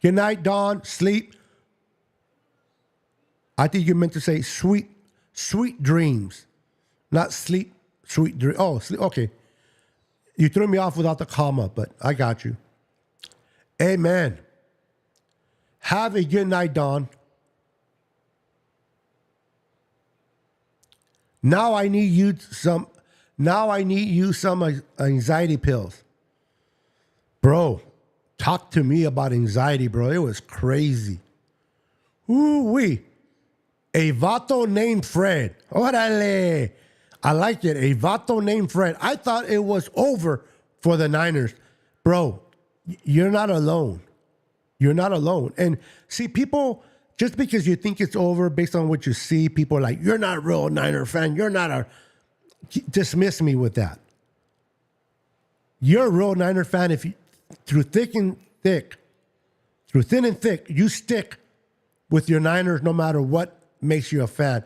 Good night, Dawn. Sleep. I think you meant to say sweet dreams, not sleep, sweet dream. Oh, sleep. Okay. You threw me off without the comma, but I got you. Amen. Have a good night, Dawn. Now I need you some anxiety pills. Bro, talk to me about anxiety, bro. It was crazy. Ooh-wee. A vato named Fred. Orale. I like it. A vato named Fred. I thought it was over for the Niners. Bro, you're not alone. You're not alone. And see, people, just because you think it's over based on what you see, people are like, you're not a real Niner fan. You're not a... Dismiss me with that. You're a real Niner fan if you, through thin and thick, you stick with your Niners no matter what makes you a fan.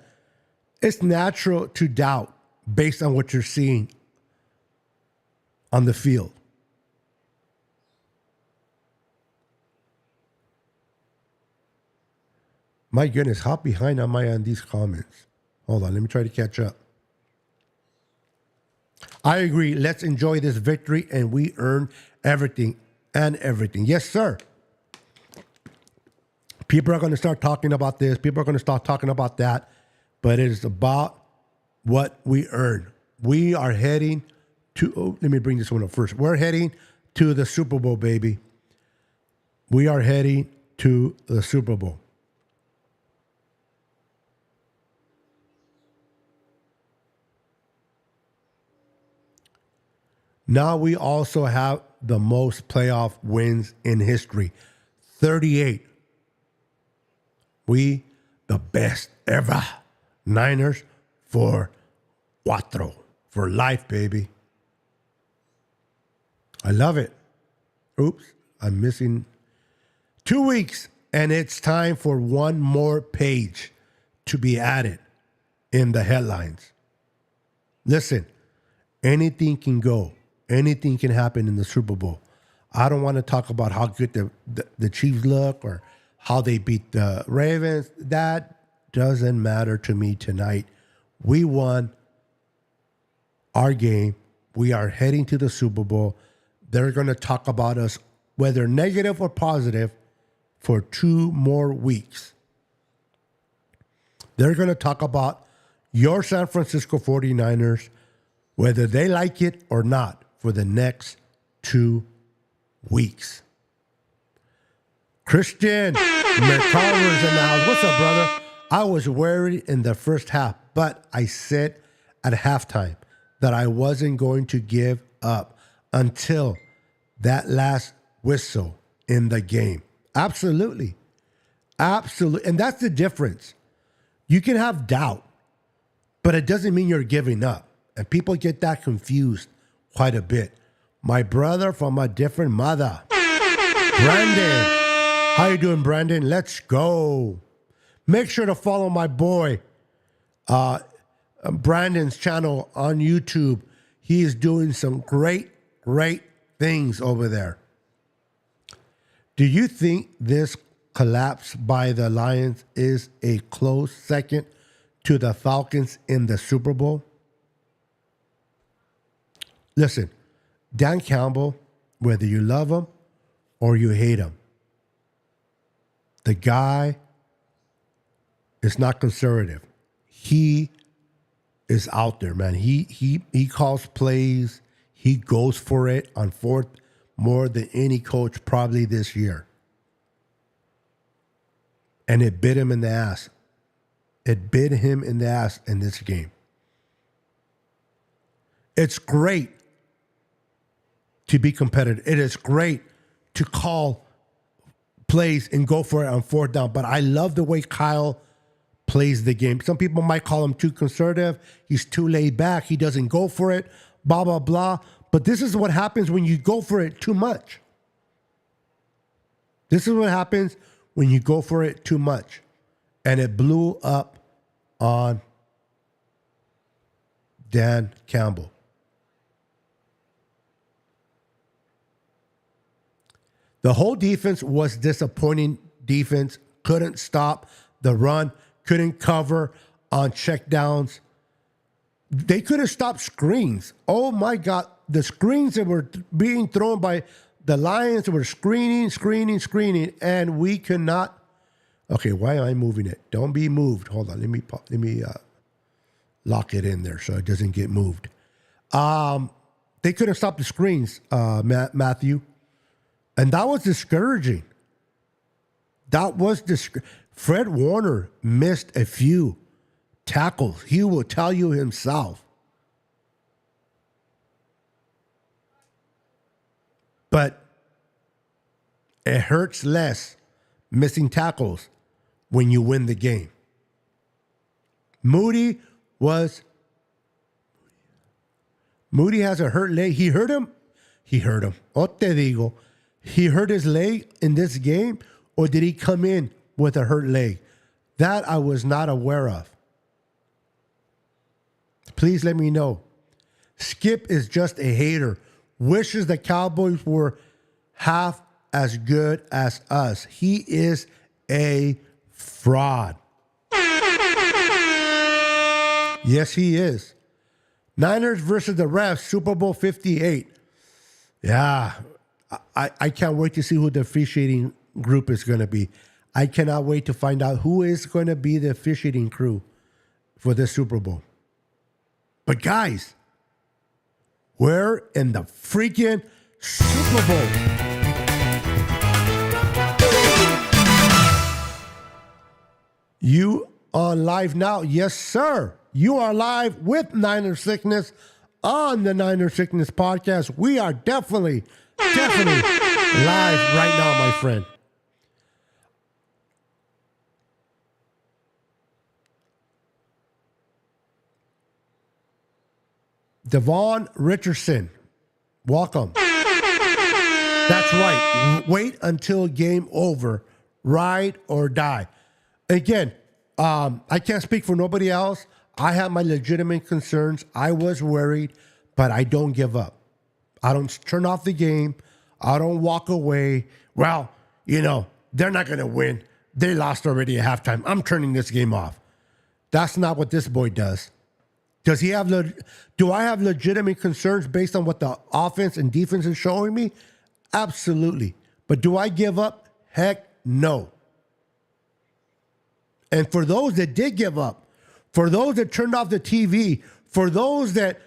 It's natural to doubt based on what you're seeing on the field. My goodness, how behind am I on these comments? Hold on, let me try to catch up. I agree. Let's enjoy this victory, and we earn everything and everything. Yes, sir. People are going to start talking about this. People are going to start talking about that. But it is about what we earn. We are heading to... Oh, let me bring this one up first. We're heading to the Super Bowl, baby. We are heading to the Super Bowl. Now we also have the most playoff wins in history. 38. We, the best ever. Niners for cuatro. For life, baby. I love it. Oops, I'm missing 2 weeks, and it's time for one more page to be added in the headlines. Listen, anything can go. Anything can happen in the Super Bowl. I don't want to talk about how good the Chiefs look or how they beat the Ravens. That doesn't matter to me tonight. We won our game. We are heading to the Super Bowl. They're going to talk about us, whether negative or positive, for 2 more weeks. They're going to talk about your San Francisco 49ers, whether they like it or not, for the next 2 weeks. Christian McCarver's in the house. What's up, brother? I was worried in the first half, but I said at halftime that I wasn't going to give up until that last whistle in the game. Absolutely. Absolutely. And that's the difference. You can have doubt, but it doesn't mean you're giving up. And people get that confused quite a bit. My brother from a different mother. Brandon. How you doing, Brandon? Let's go. Make sure to follow my boy, Brandon's channel on YouTube. He is doing some great things over there. Do you think this collapse by the Lions is a close second to the Falcons in the Super Bowl? Listen, Dan Campbell, whether you love him or you hate him, the guy is not conservative. He is out there, man. He calls plays. He goes for it on fourth more than any coach probably this year. And it bit him in the ass. It bit him in the ass in this game. It's great to be competitive. It is great to call plays and go for it on fourth down. But I love the way Kyle plays the game. Some people might call him too conservative. He's too laid back. He doesn't go for it, blah, blah, blah. But this is what happens when you go for it too much. This is what happens when you go for it too much. And it blew up on Dan Campbell. The whole defense was disappointing defense. Couldn't stop the run. Couldn't cover on checkdowns. They couldn't stop screens. Oh, my God. The screens that were being thrown by the Lions were screening, and we could not. Okay, why am I moving it? Don't be moved. Hold on. Let me lock it in there so it doesn't get moved. They couldn't stop the screens, Matthew. And that was discouraging. Fred Warner missed a few tackles. He will tell you himself. But it hurts less missing tackles when you win the game. Moody has a hurt leg. He hurt him. O te digo. He hurt his leg in this game, or did he come in with a hurt leg? That I was not aware of. Please let me know. Skip is just a hater. Wishes the Cowboys were half as good as us. He is a fraud. Yes, he is. Niners versus the refs, Super Bowl 58. Yeah, I can't wait to see who the officiating group is going to be. I cannot wait to find out who is going to be the officiating crew for this Super Bowl. But guys, we're in the freaking Super Bowl. You on live now? Yes, sir. You are live with Niner Sickness on the Niner Sickness podcast. We are definitely live right now, my friend. Devon Richardson, welcome. That's right. Wait until game over. Ride or die. Again, I can't speak for nobody else. I have my legitimate concerns. I was worried, but I don't give up. I don't turn off the game. I don't walk away. Well, they're not going to win. They lost already at halftime. I'm turning this game off. That's not what this boy does. Do I have legitimate concerns based on what the offense and defense is showing me? Absolutely. But do I give up? Heck no. And for those that did give up, for those that turned off the TV, for those that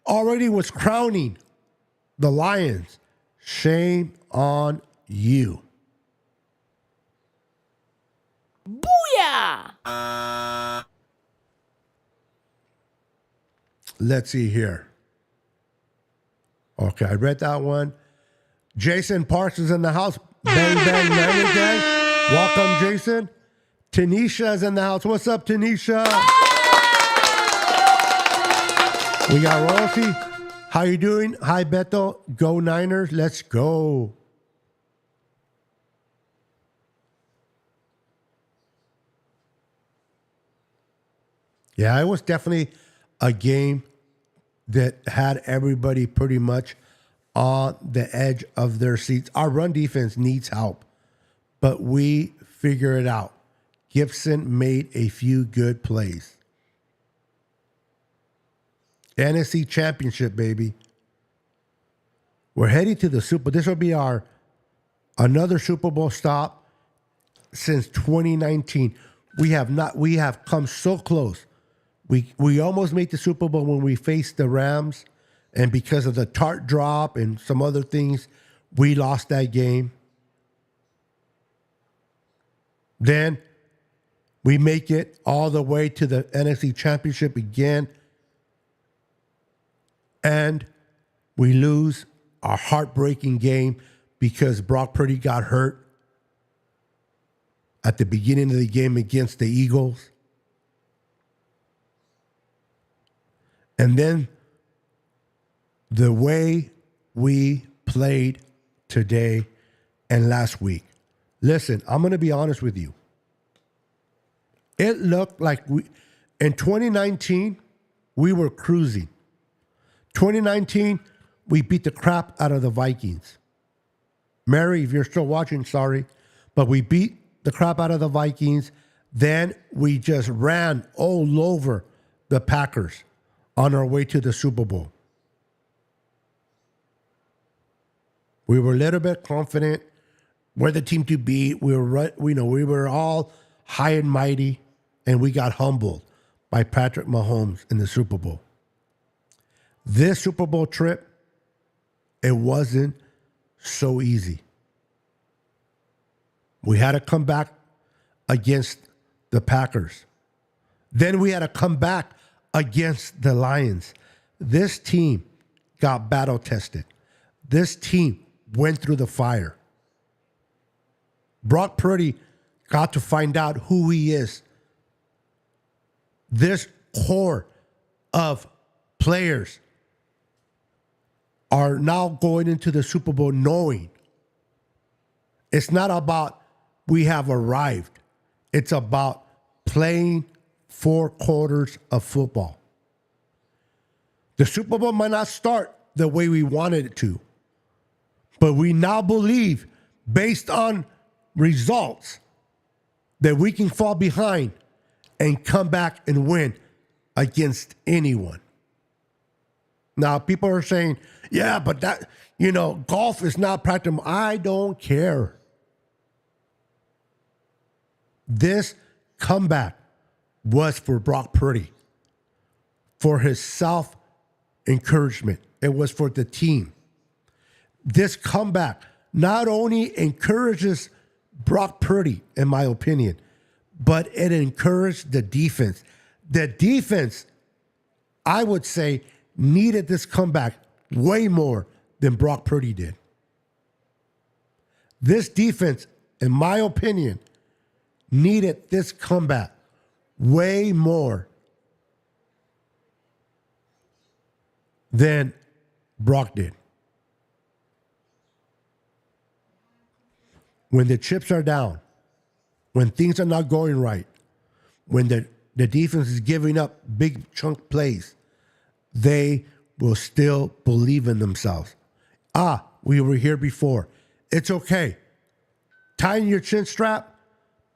already was crowning the Lions, shame on you. Booyah! Let's see here. Okay, I read that one. Jason Parks is in the house. Bang, bang, Niner gang. Welcome, Jason. Tanisha is in the house. What's up, Tanisha? We got Rosie. How you doing? Hi, Beto. Go Niners. Let's go. Yeah, it was definitely a game that had everybody pretty much on the edge of their seats. Our run defense needs help, but we figure it out. Gibson made a few good plays. NFC Championship, baby. We're heading to the Super. This will be our another Super Bowl stop since 2019. We have come so close. We almost made the Super Bowl when we faced the Rams, and because of the Tart drop and some other things, we lost that game. Then we make it all the way to the NFC Championship again, and we lose a heartbreaking game because Brock Purdy got hurt at the beginning of the game against the Eagles. And then the way we played today and last week. Listen, I'm going to be honest with you. It looked like in 2019, we were cruising. 2019, we beat the crap out of the Vikings. Mary, if you're still watching, sorry. But we beat the crap out of the Vikings. Then we just ran all over the Packers on our way to the Super Bowl. We were a little bit confident. We're the team to beat. We were all high and mighty, and we got humbled by Patrick Mahomes in the Super Bowl. This Super Bowl trip, it wasn't so easy. We had to come back against the Packers. Then we had to come back against the Lions. This team got battle tested. This team went through the fire. Brock Purdy got to find out who he is. This core of players are now going into the Super Bowl knowing it's not about we have arrived. It's about playing 4 quarters of football. The Super Bowl might not start the way we wanted it to, but we now believe, based on results, that we can fall behind and come back and win against anyone. Now, people are saying, yeah, but that, golf is not practical. I don't care. This comeback was for Brock Purdy, for his self-encouragement. It was for the team. This comeback not only encourages Brock Purdy, in my opinion, but it encouraged the defense. The defense, I would say, needed this comeback way more than Brock Purdy did. This defense, in my opinion, needed this comeback way more than Brock did. When the chips are down, when things are not going right, when the defense is giving up big chunk plays, they will still believe in themselves. We were here before. It's okay. Tighten your chin strap,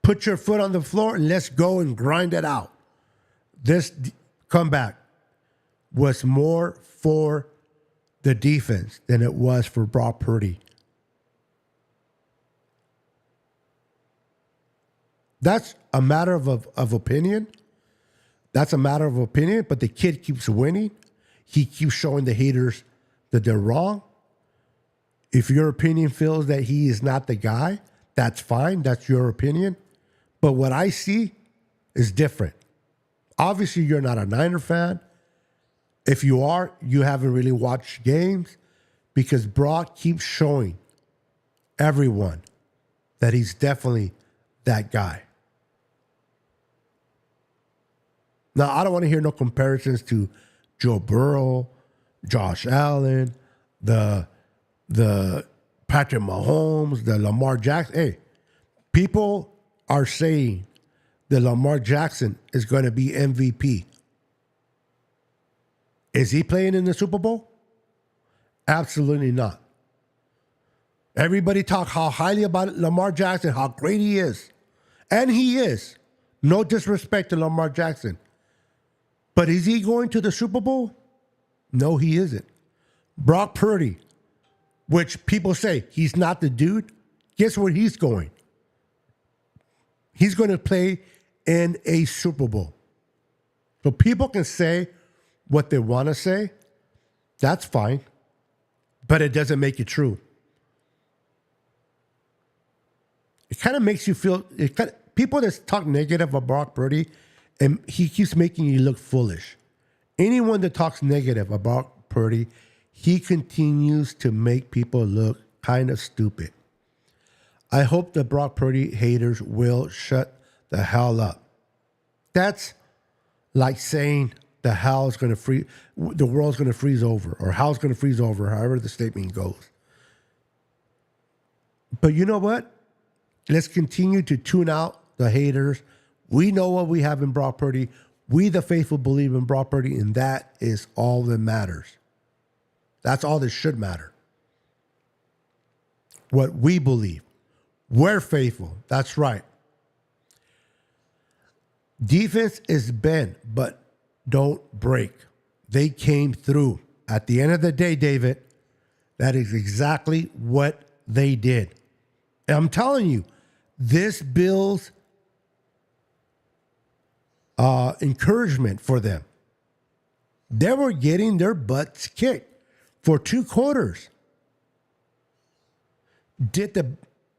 put your foot on the floor, and let's go and grind it out. This comeback was more for the defense than it was for Brock Purdy. That's a matter of opinion. That's a matter of opinion, but the kid keeps winning. He keeps showing the haters that they're wrong. If your opinion feels that he is not the guy, that's fine. That's your opinion. But what I see is different. Obviously, you're not a Niner fan. If you are, you haven't really watched games, because Brock keeps showing everyone that he's definitely that guy. Now, I don't want to hear no comparisons to Joe Burrow, Josh Allen, the Patrick Mahomes, the Lamar Jackson. Hey, people are saying that Lamar Jackson is going to be MVP. Is he playing in the Super Bowl? Absolutely not. Everybody talk how highly about Lamar Jackson, how great he is. And he is. No disrespect to Lamar Jackson. But is he going to the Super Bowl? No, he isn't. Brock Purdy, which people say he's not the dude, guess where he's going? He's going to play in a Super Bowl. So people can say what they want to say. That's fine. But it doesn't make it true. It kind of makes you feel, people that talk negative about Brock Purdy, and he keeps making you look foolish. Anyone that talks negative about Purdy, he continues to make people look kind of stupid. I hope the Brock Purdy haters will shut the hell up. That's like saying the world's going to freeze over, or hell's going to freeze over, however the statement goes. But you know what? Let's continue to tune out the haters. We know what we have in Brock Purdy. We, the faithful, believe in Brock Purdy, and that is all that matters. That's all that should matter. what we believe. We're faithful. That's right. Defense is bend, but don't break. They came through. At the end of the day, David, that is exactly what they did. And I'm telling you, this builds encouragement for them. They were getting their butts kicked for 2 quarters. Did the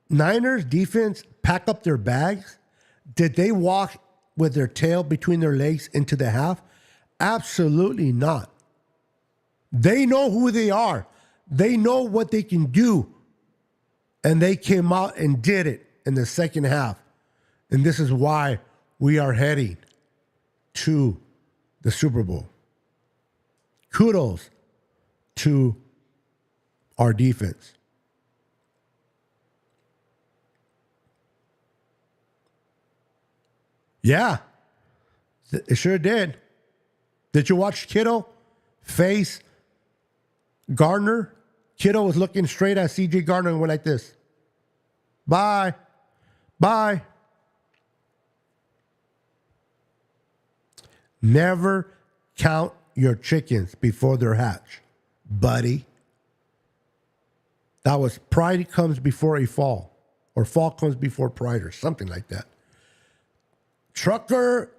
Niners defense pack up their bags? Did they walk with their tail between their legs into the half? Absolutely not. They know who they are. They know what they can do. And they came out and did it in the second half. And this is why we are heading to the Super Bowl. Kudos to our defense. Yeah, it sure did. Did you watch Kittle face Gardner? Kittle was looking straight at C.J. Gardner and went like this. Bye. Bye. Never count your chickens before they're hatched, buddy. That was pride comes before a fall, or fall comes before pride, or something like that. Trucker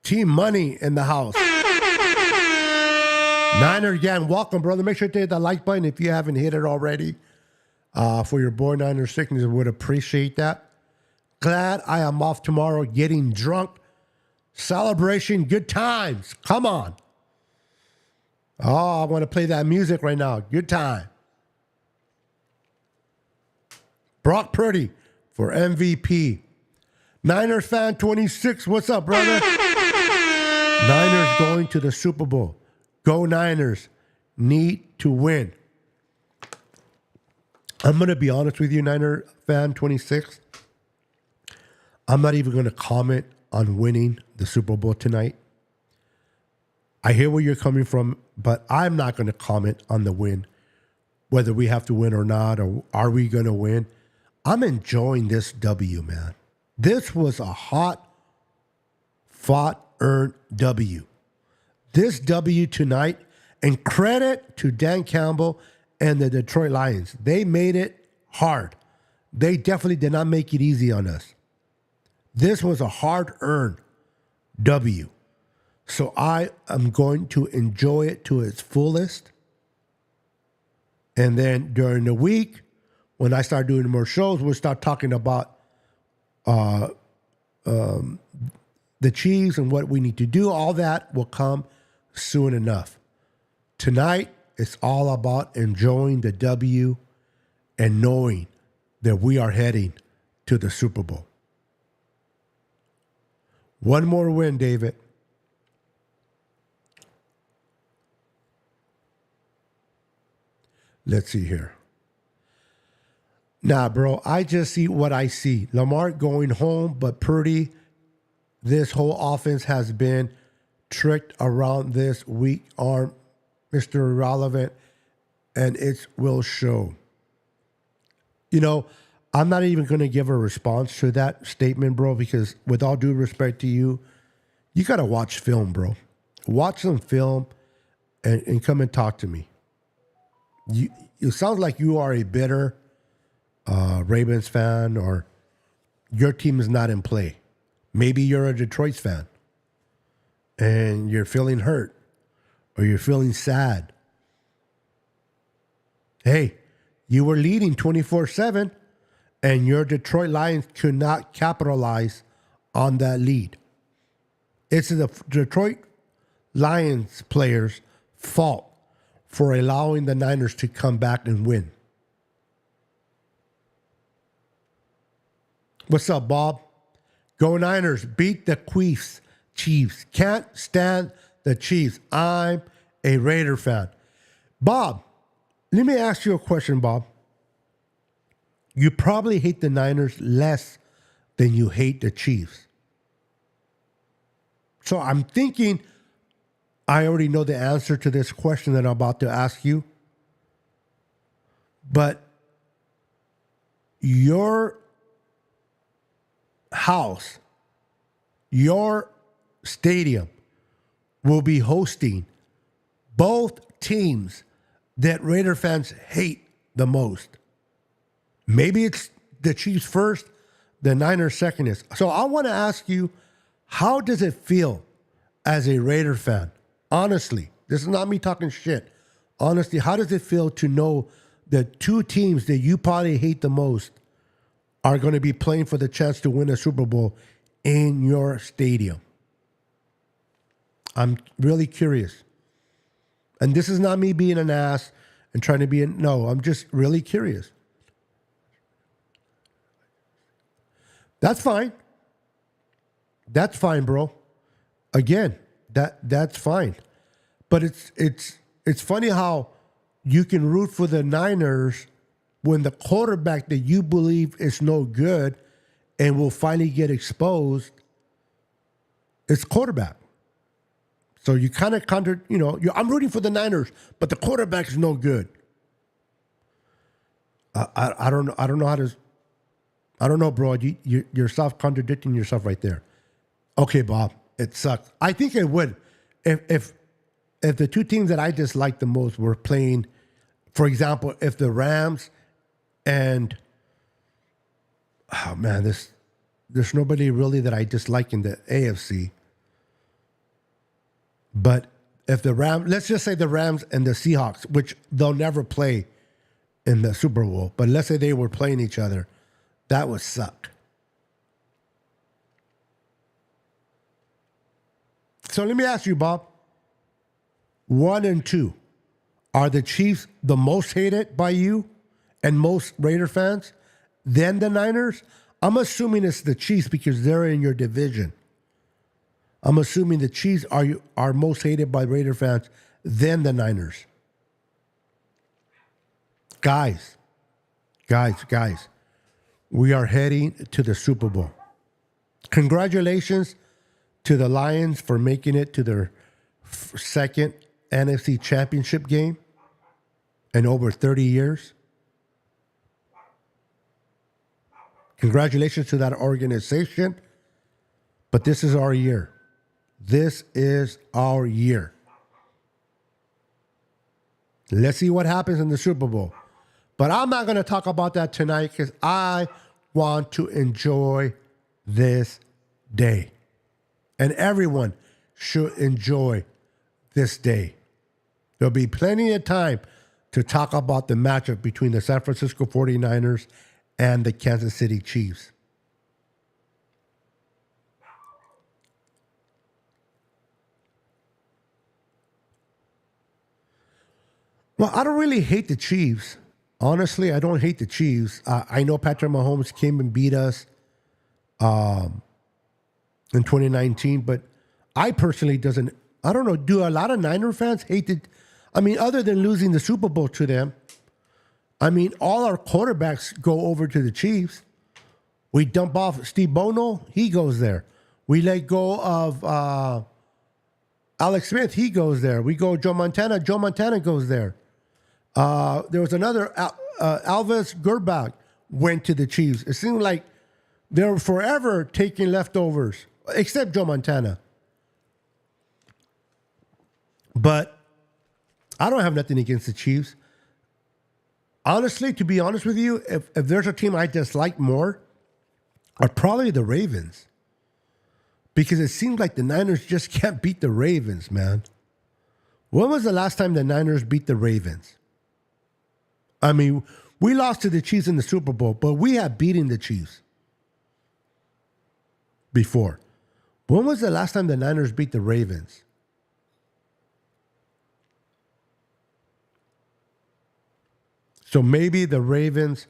Team Money in the house. Niner again, welcome, brother. Make sure to hit that like button if you haven't hit it already. For your boy Niner Sickness, would appreciate that. Glad I am off tomorrow getting drunk. Celebration, good times. Come on. Oh, I want to play that music right now. Good time. Brock Purdy for MVP. Niners fan 26, what's up, brother? Niners going to the Super Bowl. Go Niners. Need to win. I'm going to be honest with you, Niner fan 26. I'm not even going to comment on winning the Super Bowl tonight. I hear where you're coming from, but I'm not going to comment on the win, whether we have to win or not, or are we going to win. I'm enjoying this W, man. This was a hot, fought, earned W. This W tonight, and credit to Dan Campbell and the Detroit Lions. They made it hard. They definitely did not make it easy on us. This was a hard-earned W. So I am going to enjoy it to its fullest. And then during the week, when I start doing more shows, we'll start talking about the Chiefs and what we need to do. All that will come soon enough. Tonight, it's all about enjoying the W and knowing that we are heading to the Super Bowl. One more win, David. Let's see here. Nah, bro, I just see what I see. Lamar going home, but Purdy, this whole offense has been tricked around this weak arm, Mr. Irrelevant, and it will show. You know, I'm not even going to give a response to that statement, bro, because with all due respect to you, you got to watch film, bro. Watch some film and come and talk to me. It sounds like you are a bitter Ravens fan, or your team is not in play. Maybe you're a Detroit fan and you're feeling hurt or you're feeling sad. Hey, you were leading 24-7 and your Detroit Lions could not capitalize on that lead. It's the Detroit Lions players' fault for allowing the Niners to come back and win. What's up, Bob? Go Niners. Beat the Chiefs. Can't stand the Chiefs. I'm a Raider fan. Bob, let me ask you a question, Bob. You probably hate the Niners less than you hate the Chiefs. So I'm thinking I already know the answer to this question that I'm about to ask you. But your house, your stadium will be hosting both teams that Raider fans hate the most. Maybe it's the Chiefs first, the Niners second is. So I want to ask you, how does it feel as a Raider fan? Honestly, this is not me talking shit. Honestly, how does it feel to know that two teams that you probably hate the most are going to be playing for the chance to win a Super Bowl in your stadium? I'm really curious. And this is not me being an ass and trying to be no, I'm just really curious. That's fine. That's fine, bro. Again, that's fine. But it's funny how you can root for the Niners when the quarterback that you believe is no good and will finally get exposed is quarterback. So you kind of I'm rooting for the Niners, but the quarterback is no good. I don't know. I don't know how to. I don't know, bro. You're self-contradicting yourself right there. Okay, Bob, it sucks. I think it would if the two teams that I dislike the most were playing. For example, if the Rams and there's nobody really that I dislike in the AFC. But if the Rams, let's just say the Rams and the Seahawks, which they'll never play in the Super Bowl, but let's say they were playing each other, that would suck. So let me ask you, Bob. 1 and 2, are the Chiefs the most hated by you and most Raider fans? Then the Niners? I'm assuming it's the Chiefs because they're in your division. I'm assuming the Chiefs are most hated by Raider fans, then the Niners. Guys, we are heading to the Super Bowl. Congratulations to the Lions for making it to their second NFC championship game in over 30 years. Congratulations to that organization. But this is our year. This is our year. Let's see what happens in the Super Bowl. But I'm not going to talk about that tonight because I want to enjoy this day. And everyone should enjoy this day. There'll be plenty of time to talk about the matchup between the San Francisco 49ers and the Kansas City Chiefs. Well, I don't really hate the Chiefs. Honestly, I don't hate the Chiefs. I know Patrick Mahomes came and beat us in 2019, but I personally I don't know, do a lot of Niner fans hate it? I mean, other than losing the Super Bowl to them, I mean, all our quarterbacks go over to the Chiefs. We dump off Steve Bono, he goes there. We let go of Alex Smith, he goes there. We go Joe Montana goes there. There was another, Alvis Gerbach went to the Chiefs. It seemed like they were forever taking leftovers, except Joe Montana. But I don't have nothing against the Chiefs. Honestly, to be honest with you, if there's a team I dislike more, are probably the Ravens. Because it seems like the Niners just can't beat the Ravens, man. When was the last time the Niners beat the Ravens? I mean, we lost to the Chiefs in the Super Bowl, but we have beaten the Chiefs before. When was the last time the Niners beat the Ravens? So maybe the Ravens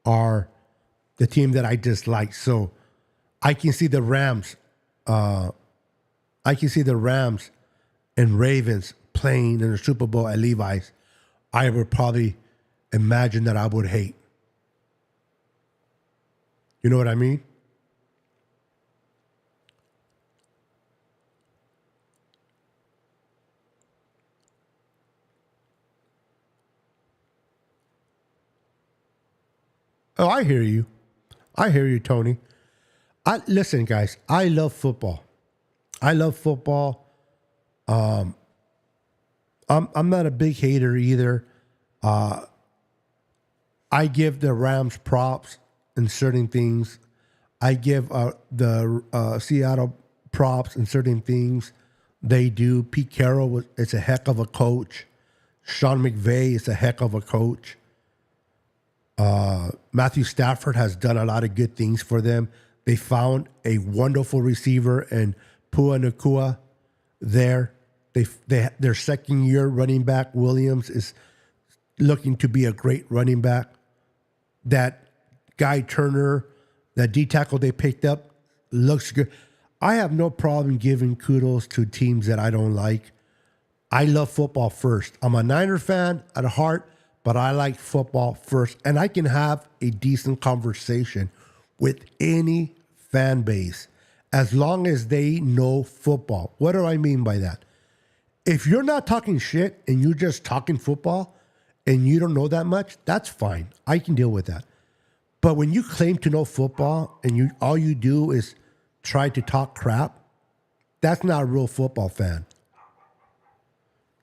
are the team that I dislike. So I can see the Rams. I can see the Rams and Ravens playing in the Super Bowl at Levi's. I would probably imagine that I would hate. You know what I mean? Oh, I hear you. Tony. Listen, guys. I love football. I'm not a big hater either. I give the Rams props in certain things. I give the Seattle props in certain things. They do. Pete Carroll is a heck of a coach. Sean McVay is a heck of a coach. Matthew Stafford has done a lot of good things for them. They found a wonderful receiver in Pua Nakua there. Their second year running back, Williams, is looking to be a great running back. That guy Turner, that D tackle they picked up, looks good. I have no problem giving kudos to teams that I don't like. I love football first. I'm a Niner fan at heart, but I like football first. And I can have a decent conversation with any fan base as long as they know football. What do I mean by that? If you're not talking shit and you're just talking football and you don't know that much, that's fine. I can deal with that. But when you claim to know football and all you do is try to talk crap, that's not a real football fan.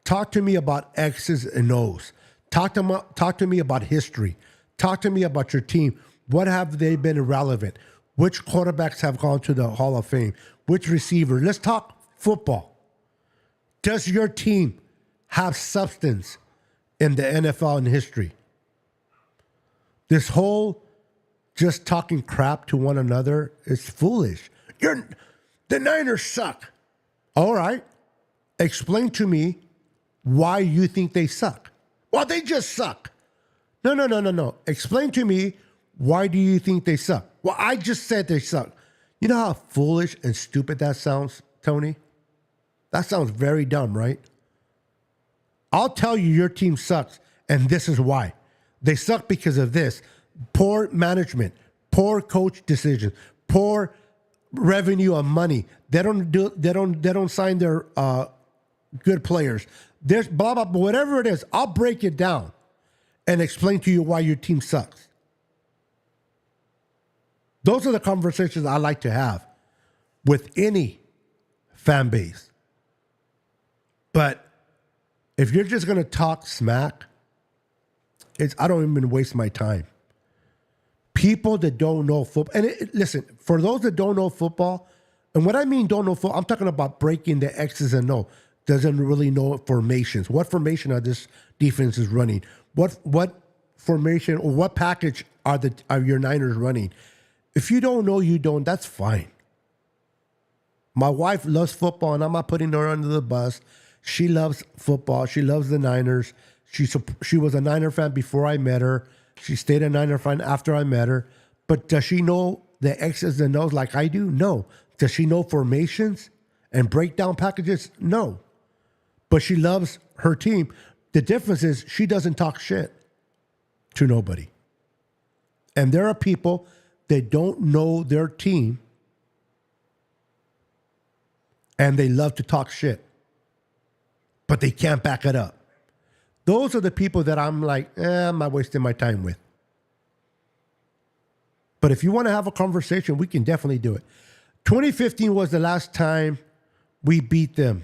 Talk to me about X's and O's. Talk to me about history. Talk to me about your team. What have they been irrelevant? Which quarterbacks have gone to the Hall of Fame? Which receiver? Let's talk football. Does your team have substance in the NFL in history? This whole just talking crap to one another is foolish. The Niners suck. All right. Explain to me why you think they suck. Well, they just suck. No. Explain to me, why do you think they suck? Well, I just said they suck. You know how foolish and stupid that sounds, Tony? That sounds very dumb, right? I'll tell you your team sucks, and this is why. They suck because of this. Poor management, poor coach decisions, poor revenue of money. They don't sign their good players. There's blah, blah, blah, whatever it is, I'll break it down and explain to you why your team sucks. Those are the conversations I like to have with any fan base. But if you're just going to talk smack, I don't even waste my time. People that don't know football, and listen, for those that don't know football, and what I mean don't know football, I'm talking about breaking the X's and O. Doesn't really know formations. What formation are this defense is running? What formation or what package are your Niners running? If you don't know, you don't. That's fine. My wife loves football, and I'm not putting her under the bus. She loves football. She loves the Niners. She was a Niner fan before I met her. She stayed a Niner fan after I met her. But does she know the X's and O's like I do? No. Does she know formations and breakdown packages? No. But she loves her team. The difference is she doesn't talk shit to nobody. And there are people that don't know their team and they love to talk shit, but they can't back it up. Those are the people that I'm like, I'm not wasting my time with. But if you want to have a conversation, we can definitely do it. 2015 was the last time we beat them.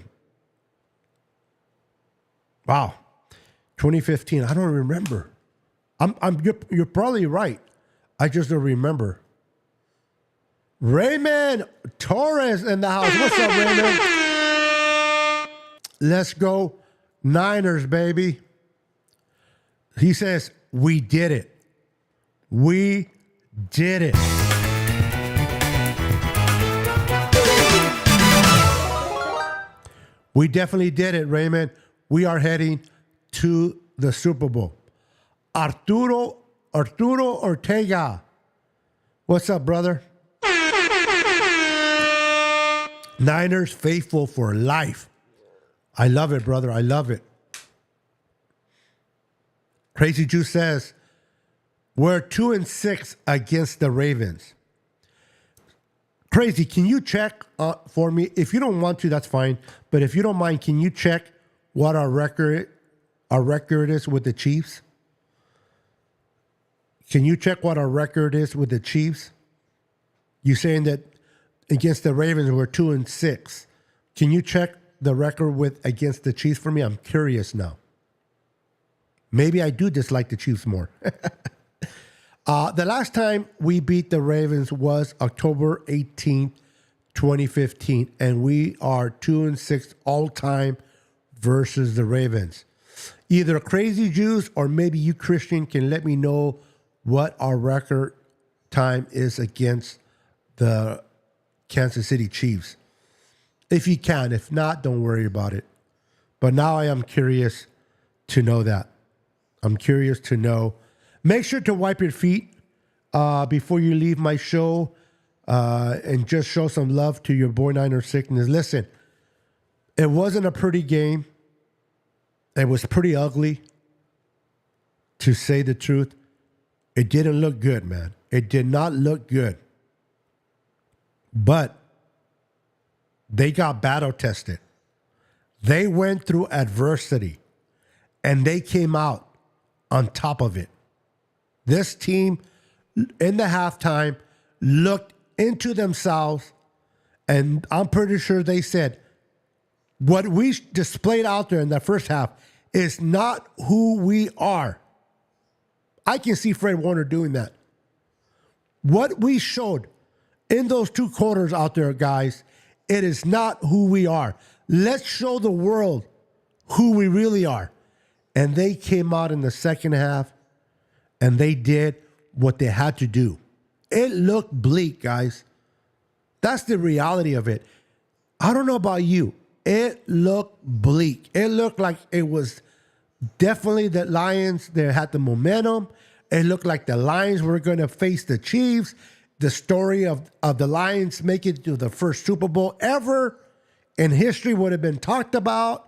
Wow. 2015. I don't remember. You're probably right. I just don't remember. Raymond Torres in the house. What's up, Raymond? Let's go Niners, baby. He says, we did it. We did it. We definitely did it, Raymond. We are heading to the Super Bowl. Arturo Ortega. What's up, brother? Niners faithful for life. I love it, brother. I love it. Crazy Juice says, we're 2-6 against the Ravens. Crazy, can you check for me? If you don't want to, that's fine. But if you don't mind, can you check what our record is with the Chiefs? Can you check what our record is with the Chiefs? You saying that against the Ravens we're 2-6. Can you check the record with against the Chiefs for me? I'm curious now. Maybe I do dislike the Chiefs more. The last time we beat the Ravens was October 18th, 2015, and we are 2-6 all time versus the Ravens. Either Crazy Jews or maybe you, Christian, can let me know what our record time is against the Kansas City Chiefs. If you can. If not, don't worry about it. But now I am curious to know that. I'm curious to know. Make sure to wipe your feet before you leave my show and just show some love to your boy Niner Sickness. Listen, it wasn't a pretty game. It was pretty ugly, to say the truth. It didn't look good, man. It did not look good. But they got battle tested. They went through adversity, and they came out on top of it. This team, in the halftime, looked into themselves, and I'm pretty sure they said, what we displayed out there in the first half is not who we are. I can see Fred Warner doing that. What we showed in those 2 quarters out there, guys, it is not who we are. Let's show the world who we really are. And they came out in the second half, and they did what they had to do. It looked bleak, guys. That's the reality of it. I don't know about you. It looked bleak. It looked like it was definitely the Lions. They had the momentum. It looked like the Lions were going to face the Chiefs. The story of the Lions making it to the first Super Bowl ever in history would have been talked about.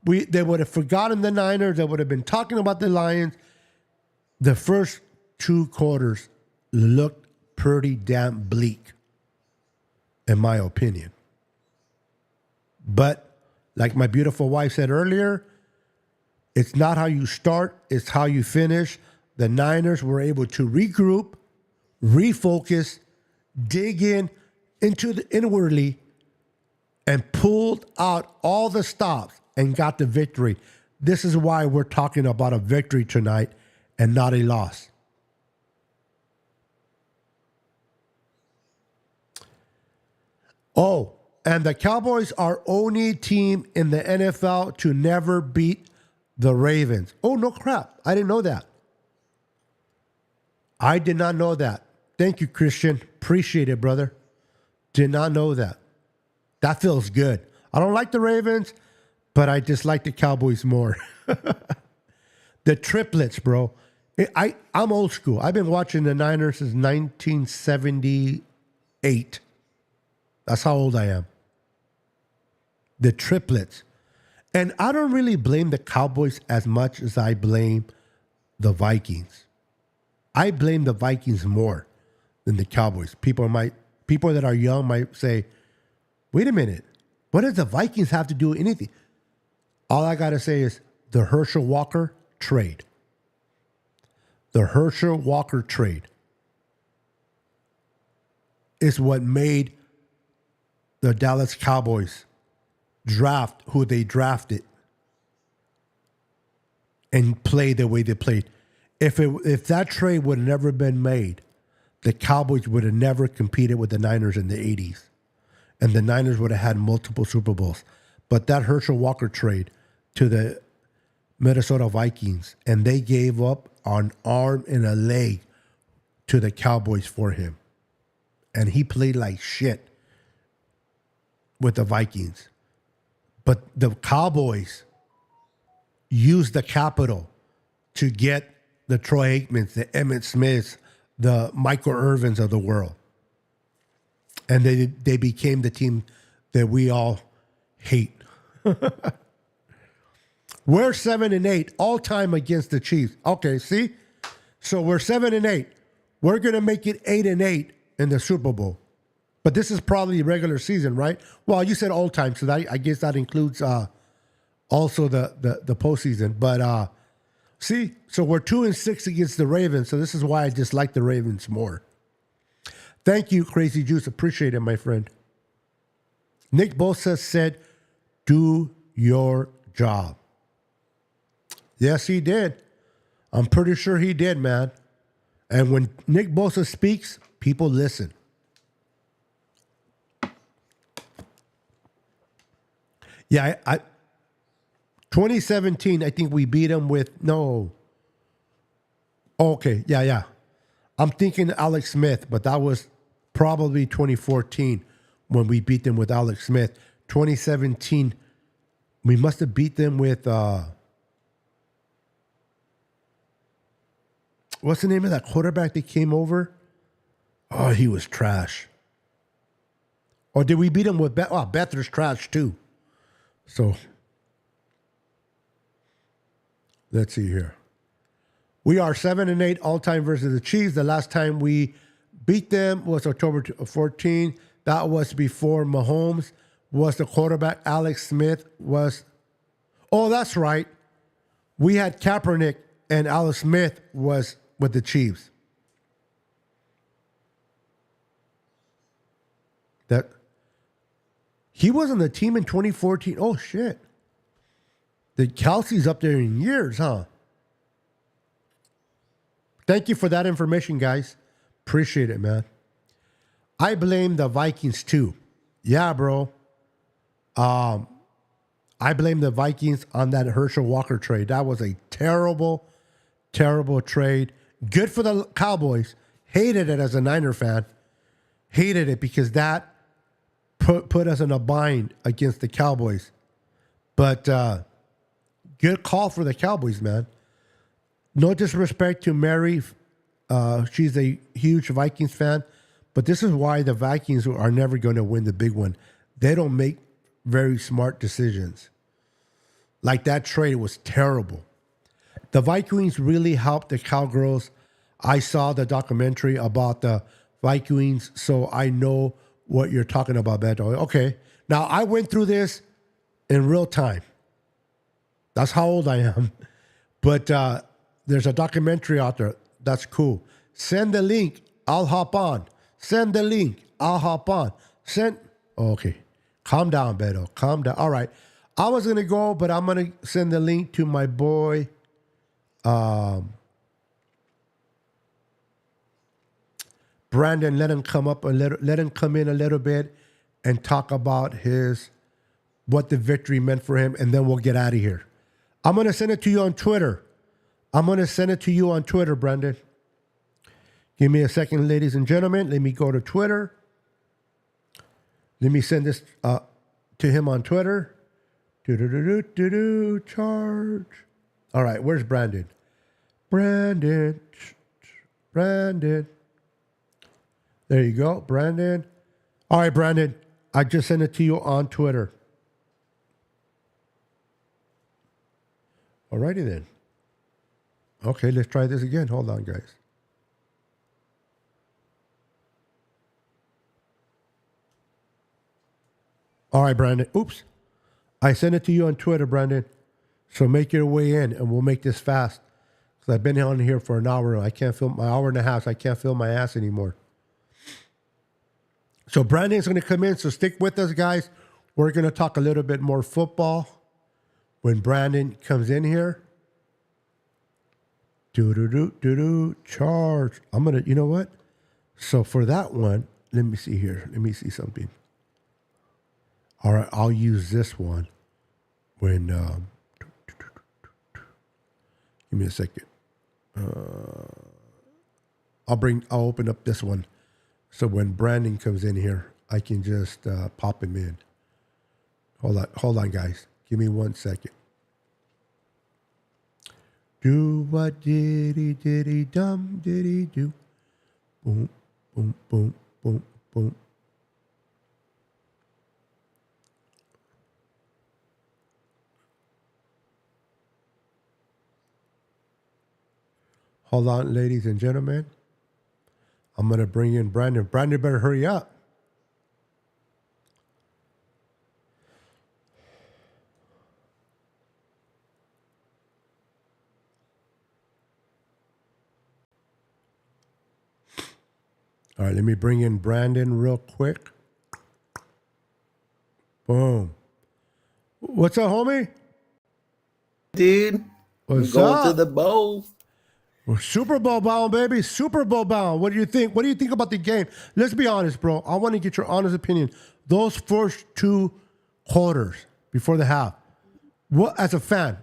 They would have forgotten the Niners. They would have been talking about the Lions. The first 2 quarters looked pretty damn bleak, in my opinion. But like my beautiful wife said earlier, it's not how you start, it's how you finish. The Niners were able to regroup, refocus, dig into the inwardly, and pulled out all the stops and got the victory. This is why we're talking about a victory tonight and not a loss. Oh, and the Cowboys are only team in the NFL to never beat the Ravens. Oh, no crap. I didn't know that. I did not know that. Thank you, Christian. Appreciate it, brother. Did not know that. That feels good. I don't like the Ravens, but I dislike the Cowboys more. The triplets, bro. I'm old school. I've been watching the Niners since 1978. That's how old I am. The triplets. And I don't really blame the Cowboys as much as I blame the Vikings. I blame the Vikings more than the Cowboys. People that are young might say, wait a minute, what does the Vikings have to do with anything? All I got to say is the Herschel Walker trade. The Herschel Walker trade is what made the Dallas Cowboys draft who they drafted and play the way they played. If that trade would have never been made, the Cowboys would have never competed with the Niners in the 80s. And the Niners would have had multiple Super Bowls. But that Herschel Walker trade to the Minnesota Vikings, and they gave up an arm and a leg to the Cowboys for him. And he played like shit with the Vikings. But the Cowboys used the capital to get the Troy Aikmans, the Emmitt Smiths, the Michael Irvins of the world. And they became the team that we all hate. We're 7-8 all time against the Chiefs. Okay, see? So we're 7-8. We're going to make it 8-8 in the Super Bowl. But this is probably regular season, right? Well, you said all time, so I guess that includes also the postseason. But See? So we're 2-6 against the Ravens. So this is why I just like the Ravens more. Thank you, Crazy Juice. Appreciate it, my friend. Nick Bosa said, do your job. Yes, he did. I'm pretty sure he did, man. And when Nick Bosa speaks, people listen. Yeah, I 2017, I think we beat him with no. Okay, yeah. I'm thinking Alex Smith, but that was probably 2014 when we beat them with Alex Smith. 2017, we must have beat them with what's the name of that quarterback that came over? Oh, he was trash. Or did we beat him with Bether's trash too? So let's see here. We are 7-8 all-time versus the Chiefs. The last time we beat them was October 14. That was before Mahomes was the quarterback. Alex Smith was. Oh, that's right. We had Kaepernick and Alex Smith was with the Chiefs. That he was on the team in 2014. Oh shit. The Kelsey's up there in years, huh? Thank you for that information, guys. Appreciate it, man. I blame the Vikings too. Yeah, bro. I blame the Vikings on that Herschel Walker trade. That was a terrible, terrible trade. Good for the Cowboys. Hated it as a Niner fan. Hated it because that put us in a bind against the Cowboys. But good call for the Cowboys, man. No disrespect to Mary. She's a huge Vikings fan. But this is why the Vikings are never going to win the big one. They don't make very smart decisions. Like that trade was terrible. The Vikings really helped the Cowgirls. I saw the documentary about the Vikings, so I know what you're talking about, Beto. Okay. Now, I went through this in real time. That's how old I am. But there's a documentary out there. That's cool. Send the link. I'll hop on. Send the link. I'll hop on. Okay. Calm down, Beto. Calm down. All right. I was going to go, but I'm going to send the link to my boy. Brandon, let him come up let him come in a little bit and talk about what the victory meant for him, and then we'll get out of here. I'm going to send it to you on Twitter. Brandon. Give me a second, ladies and gentlemen. Let me go to Twitter. Let me send this to him on Twitter. Charge. All right, where's Brandon? Brandon. There you go, Brandon. All right, Brandon. I just sent it to you on Twitter. All righty then. Okay, let's try this again. Hold on, guys. All right, Brandon. Oops. I sent it to you on Twitter, Brandon. So make your way in, and we'll make this fast. Because I've been on here for an hour. I can't feel my hour and a half. I can't feel my ass anymore. So Brandon's going to come in. So stick with us, guys. We're going to talk a little bit more football when Brandon comes in here. Charge. I'm going to, you know what? So for that one, let me see here. Let me see something. All right, I'll use this one when, give me a second. I'll open up this one. So when Brandon comes in here, I can just pop him in. Hold on, guys. Give me 1 second. Do what diddy dum diddy do. Boom, boom, boom, boom, boom. Hold on, ladies and gentlemen. I'm going to bring in Brandon. Brandon better hurry up. All right, let me bring in Brandon real quick. Boom. What's up, homie? Dude, I'm What's going to up? the bowl. We're Super Bowl bound, baby. Super Bowl bound. What do you think? What do you think about the game? Let's be honest, bro. I want to get your honest opinion. Those first 2 quarters before the half. What, as a fan,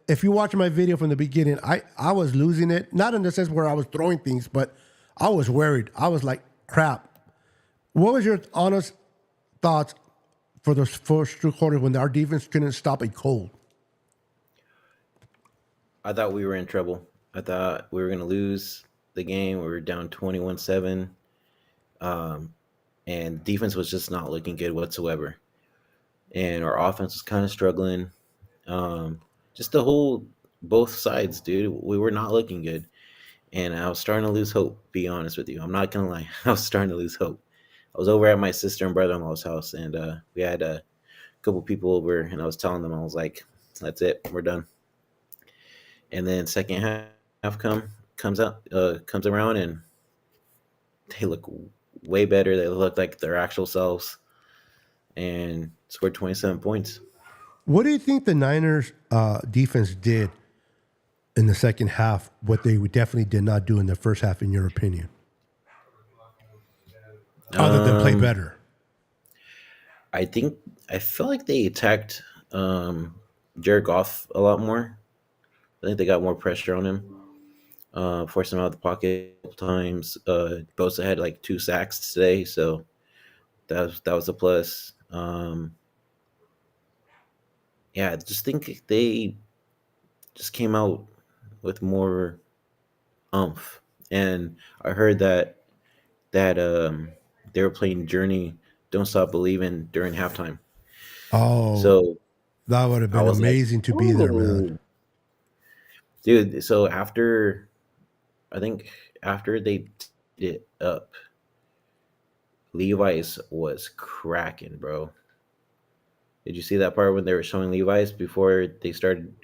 if you watch my video from the beginning, I was losing it. Not in the sense where I was throwing things, but I was worried. I was like, crap. What was your honest thoughts for those first 2 quarters when our defense couldn't stop a cold? I thought we were in trouble. I thought we were going to lose the game. We were down 21-7. And defense was just not looking good whatsoever. And our offense was kind of struggling. Just the whole, both sides, dude. We were not looking good. And I was starting to lose hope, be honest with you. I'm not going to lie. I was starting to lose hope. I was over at my sister and brother-in-law's house, and we had a couple people over, and I was telling them, I was like, that's it. We're done. And then second half comes around, and they look way better. They look like their actual selves, and scored 27 points. What do you think the Niners defense did in the second half? What they definitely did not do in the first half, in your opinion, other than play better? I feel like they attacked Jared Goff a lot more. I think they got more pressure on him, forced him out of the pocket a couple times. Bosa had like 2 sacks today, so that was a plus. Yeah, I just think they just came out with more umph. And I heard that they were playing Journey, "Don't Stop Believing" during halftime. Oh, So that would have I been was like, amazing to be there, man. "Ooh." Dude, so I think after they did it up, Levi's was cracking, bro. Did you see that part when they were showing Levi's before they started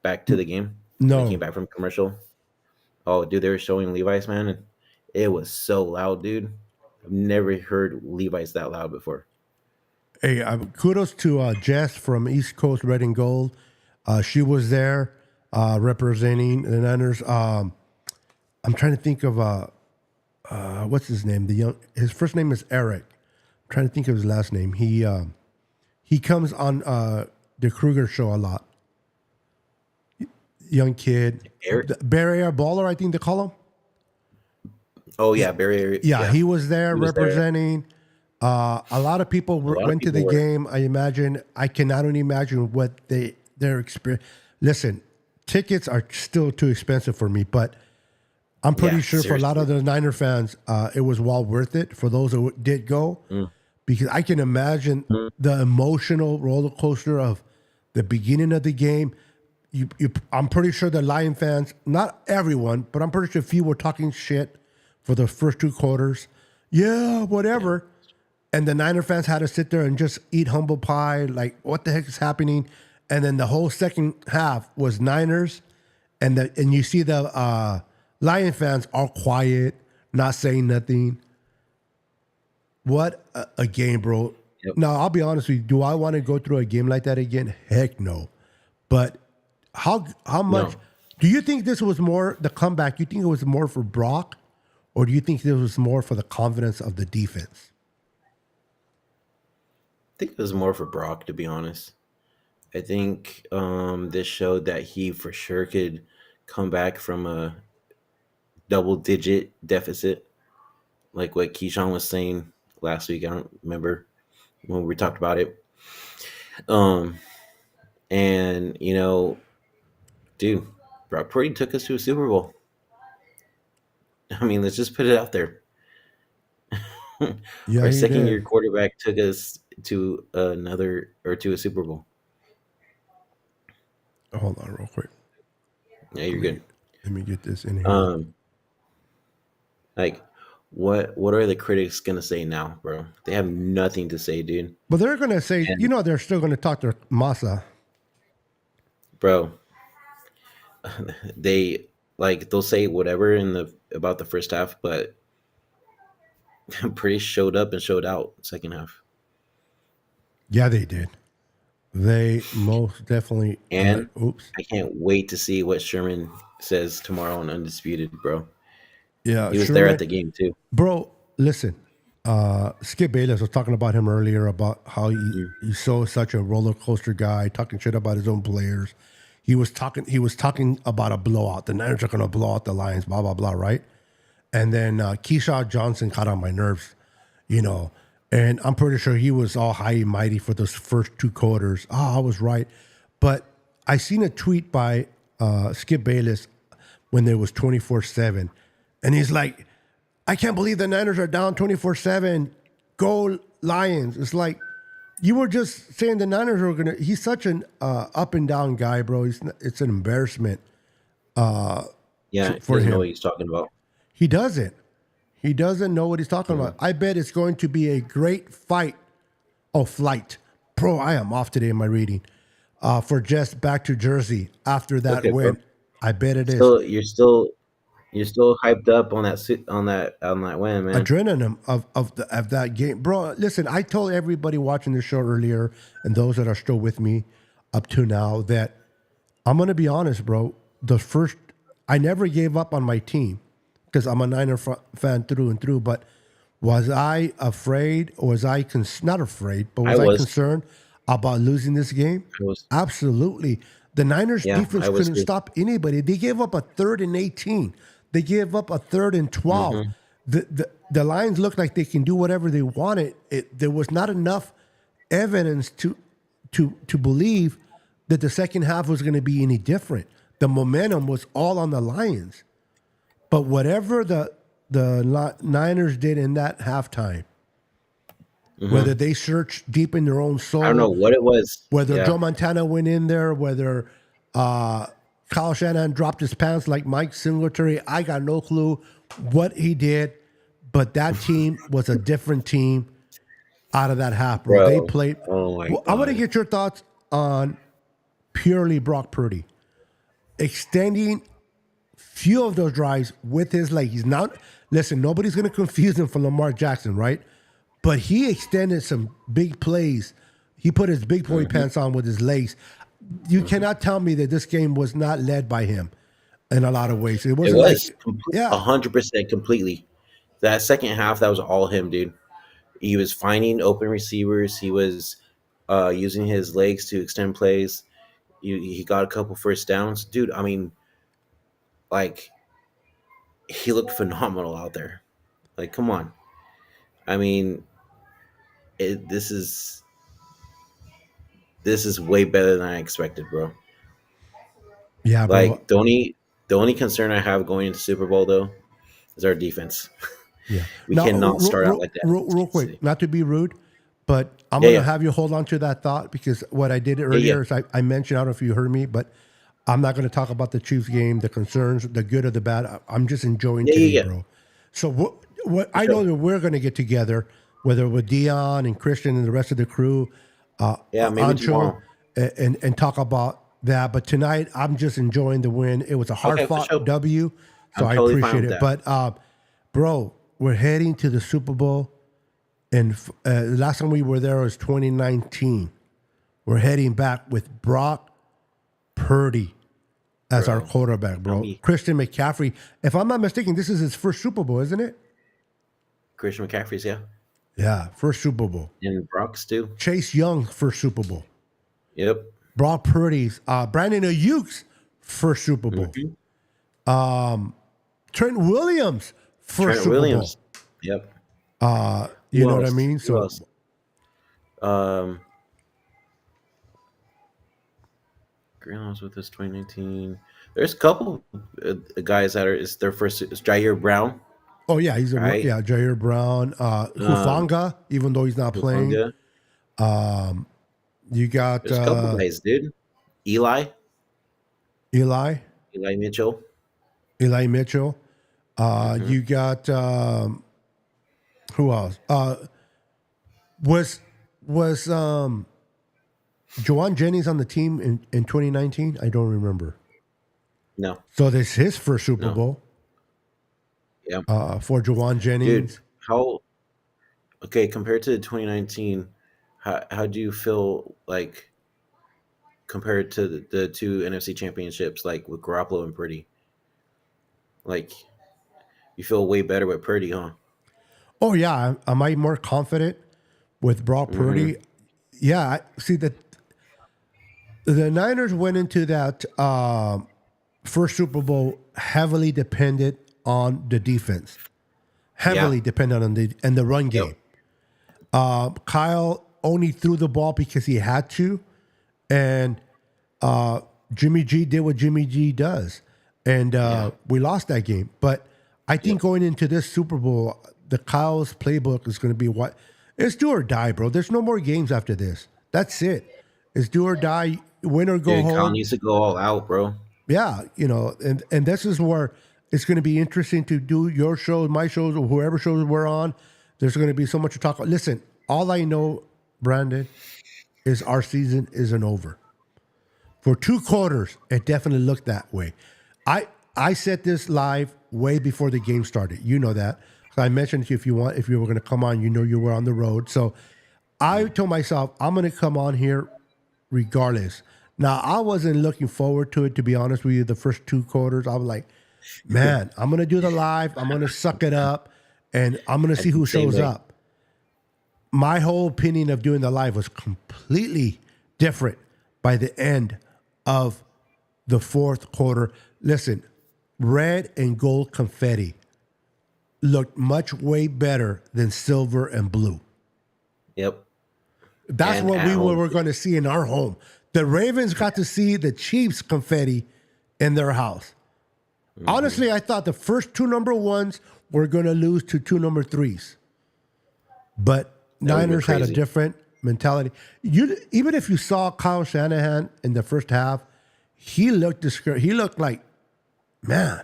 back to the game? When they came No, back from commercial? Oh, dude, they were showing Levi's, man. And it was so loud, dude. I've never heard Levi's that loud before. hey, kudos to Jess from East Coast Red and Gold. She was there representing the Niners. I'm trying to think of what's his name. His first name is Eric. I'm trying to think of his last name. He comes on the Kruger show a lot. Young kid, Eric? Barry Baller, I think they call him. Oh, yeah, Barry. Yeah, he was there He was there. representing. A lot of people went to the people were. game. I cannot only imagine what their experience. Listen, tickets are still too expensive for me, but I'm pretty Yeah, sure for a lot of the Niner fans, it was well worth it for those who did go, because I can imagine the emotional roller coaster of the beginning of the game. I'm pretty sure the Lion fans, not everyone, but I'm pretty sure a few were talking shit for the first 2 quarters. Yeah, whatever. And the Niner fans had to sit there and just eat humble pie, like, what the heck is happening? And then the whole second half was Niners, and you see the Lion fans all quiet, not saying nothing. What a game, bro. Yep. Now, I'll be honest with you. Do I want to go through a game like that again? Heck no. But how much No. do you think this was more the comeback? You think it was more for Brock, or do you think this was more for the confidence of the defense? I think it was more for Brock, to be honest. I think this showed that he for sure could come back from a double-digit deficit, like what Keyshawn was saying last week. I don't remember when we talked about it. And dude, Brock Purdy took us to a Super Bowl. I mean, let's just put it out there. Yeah, Our he second-year did. quarterback took us to to a Super Bowl. Hold on, real quick. Yeah, you're good. Let me get this in here. Like, what are the critics gonna say now, bro? They have nothing to say, dude. But they're gonna say, they're still gonna talk to Massa. Bro, they'll say whatever about the first half, but pretty showed up and showed out second half. Yeah, they did. They most definitely. And Oops. I can't wait to see what Sherman says tomorrow on Undisputed, bro. Yeah, He was there at Sherman. the game too. Bro, listen. Skip Bayless was talking about him earlier about how Mm. he's so such a roller coaster guy, talking shit about his own players. He was talking about a blowout. The Niners are going to blow out the Lions. Blah blah blah. Right. And then Keyshawn Johnson got on my nerves, you know. And I'm pretty sure he was all high and mighty for those first two quarters. Oh, I was right. But I seen a tweet by Skip Bayless when there was 24/7. And he's like, I can't believe the Niners are down 24/7. Go Lions. It's like, you were just saying the Niners are going to. He's such an up and down guy, bro. It's an embarrassment Yeah, he for doesn't know him. what he's talking about. He doesn't. He doesn't know what he's talking about. I bet it's going to be a great fight. Oh, flight. Bro, I am off today in my reading. For Jess back to Jersey after that Okay, win. bro. I bet it is. Still, you're still hyped up on that win, man. Adrenaline of that game. Bro, listen, I told everybody watching this show earlier and those that are still with me up to now that I'm going to be honest, bro. I never gave up on my team because I'm a Niner fan through and through, but was I afraid or was I not afraid, but was I concerned about losing this game? I was. Absolutely. The Niners defense couldn't stop anybody. They gave up a 3rd and 18. They gave up a 3rd and 12. The Lions looked like they can do whatever they wanted. There was not enough evidence to believe that the second half was going to be any different. The momentum was all on the Lions. But whatever the Niners did in that halftime, whether they searched deep in their own soul, I don't know what it was. whether Joe Montana went in there, whether Kyle Shanahan dropped his pants like Mike Singletary, I got no clue what he did. But that team was a different team out of that half, bro. They played. Oh my God. I want to get your thoughts on purely Brock Purdy extending few of those drives with his leg. He's not. Listen, nobody's going to confuse him from Lamar Jackson, right? But he extended some big plays. He put his big boy pants on with his legs. You cannot tell me that this game was not led by him in a lot of ways. It wasn't was like, yeah, 100% completely. That second half, that was all him, dude. He was finding open receivers. He was using his legs to extend plays. He got a couple first downs, dude. I mean, like, he looked phenomenal out there. Like, come on. I mean, this is way better than I expected, bro. yeah, bro. Like, the only concern I have going into Super Bowl though is our defense. Yeah, We cannot start out like that. Real quick, not to be rude, but I'm going to have you hold on to that thought because what I did earlier is I mentioned, I don't know if you heard me, but I'm not going to talk about the Chiefs game, the concerns, the good or the bad. I'm just enjoying today, bro. So what I know that we're going to get together, whether with Dion and Christian and the rest of the crew, maybe tomorrow, and talk about that. But tonight, I'm just enjoying the win. It was a hard-fought W, so I totally appreciate it. But, bro, we're heading to the Super Bowl, and last time we were there was 2019. We're heading back with Brock Purdy as our quarterback, bro. Christian McCaffrey. If I'm not mistaken, this is his first Super Bowl, isn't it? Christian McCaffrey's, yeah. Yeah, first Super Bowl. And Brock's too. Chase Young, first Super Bowl. Yep. Brock Purdy's. Brandon Ayuk's first Super Bowl. Trent Williams, first Super Bowl. Yep. You know what I mean? So, Green was with us 2019. There's a couple guys that it's their first. It's Jair Brown. oh yeah, he's Jair Brown, Hufanga, even though he's not playing. You got There's a couple guys, dude. Eli Mitchell. You got who else? Was Juwan Jennings on the team in 2019? I don't remember. No. So this is his first Super Bowl. Yeah. For Juwan Jennings. Dude, Okay, compared to 2019, how do you feel like compared to the two NFC championships, like with Garoppolo and Purdy? Like you feel way better with Purdy, huh? Oh yeah, am I more confident with Brock Mm-hmm. Purdy? Yeah, see that the Niners went into that first Super Bowl heavily dependent on the defense, Yeah. heavily dependent on the run Yep. game. Kyle only threw the ball because he had to, and Jimmy G did what Jimmy G does, and Yeah. we lost that game. But I think Yep. going into this Super Bowl, the Kyle's playbook is going to be what it's do or die, bro. There's no more games after this. That's it. It's do or die, win or go Dude, Kyle home. needs to go all out, bro. Yeah, and this is where it's going to be interesting to do your shows, my shows, or whoever shows we're on. There's going to be so much to talk about. Listen, all I know, Brandon, is our season isn't over. For 2 quarters, it definitely looked that way. I said this live way before the game started. You know that. I mentioned if you were going to come on, you were on the road. So I told myself I'm going to come on here regardless. Now I wasn't looking forward to it, to be honest with you. The first 2 quarters, I was like, man, I'm going to do the live. I'm going to suck it up, and I'm going to see who Same shows way. up. My whole opinion of doing the live was completely different by the end of the fourth quarter. Listen, red and gold confetti looked much way better than silver and blue. Yep. That's And what at we home. were going to see in our home. The Ravens got to see the Chiefs confetti in their house. Honestly, I thought the first 2 number 1s were going to lose to 2 number 3s. But That would've been Niners had a crazy. different mentality. Even if you saw Kyle Shanahan in the first half, he looked discouraged. He looked like, man.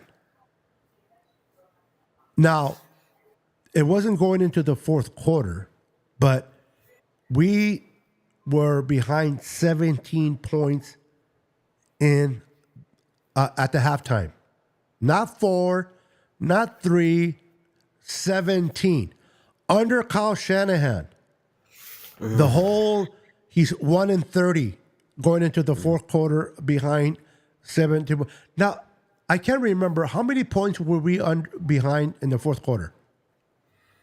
Now, it wasn't going into the fourth quarter, but we were behind 17 points in at the halftime. Not 4, not 3, 17. Under Kyle Shanahan, the whole, he's 1-30 going into the fourth quarter behind 17. Now, I can't remember how many points were we behind in the fourth quarter,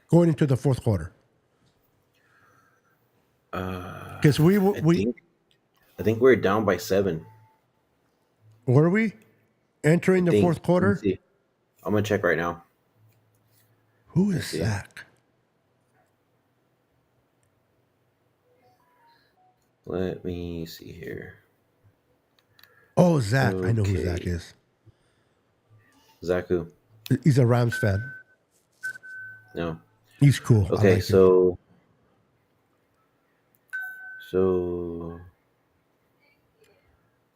going into the fourth quarter. Because I think we're down by 7. were we entering the fourth Let me quarter? see. I'm gonna check right now. Who is see. Zach? Let me see here. Oh, Zach. I know who Okay. Zach is. Zaku. He's a Rams fan. No. He's cool. I Okay, like him. so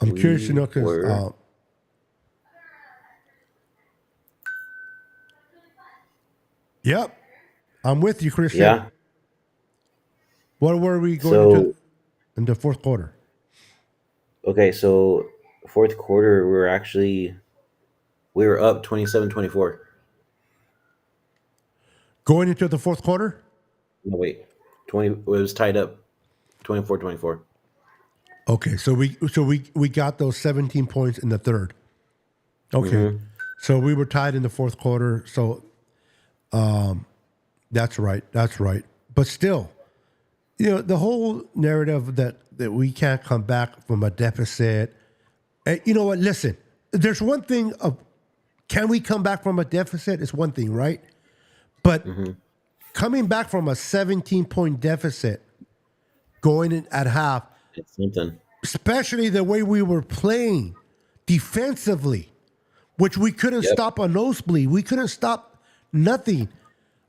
I'm curious to know because were yep, I'm with you, Christian. yeah. What were we going So into in the fourth quarter? okay, so fourth quarter we were up 27-24. Going into the fourth quarter? No wait. 20 it was tied up 24-24. Okay, so we got those 17 points in the third. Okay, so we were tied in the fourth quarter. So, that's right. That's right. But still, the whole narrative that we can't come back from a deficit. And you know what? Listen, there's one thing of can we come back from a deficit is one thing, right? But coming back from a 17-point deficit, going in at half, It's something. especially the way we were playing defensively, which we couldn't Yep. stop a nosebleed. We couldn't stop nothing.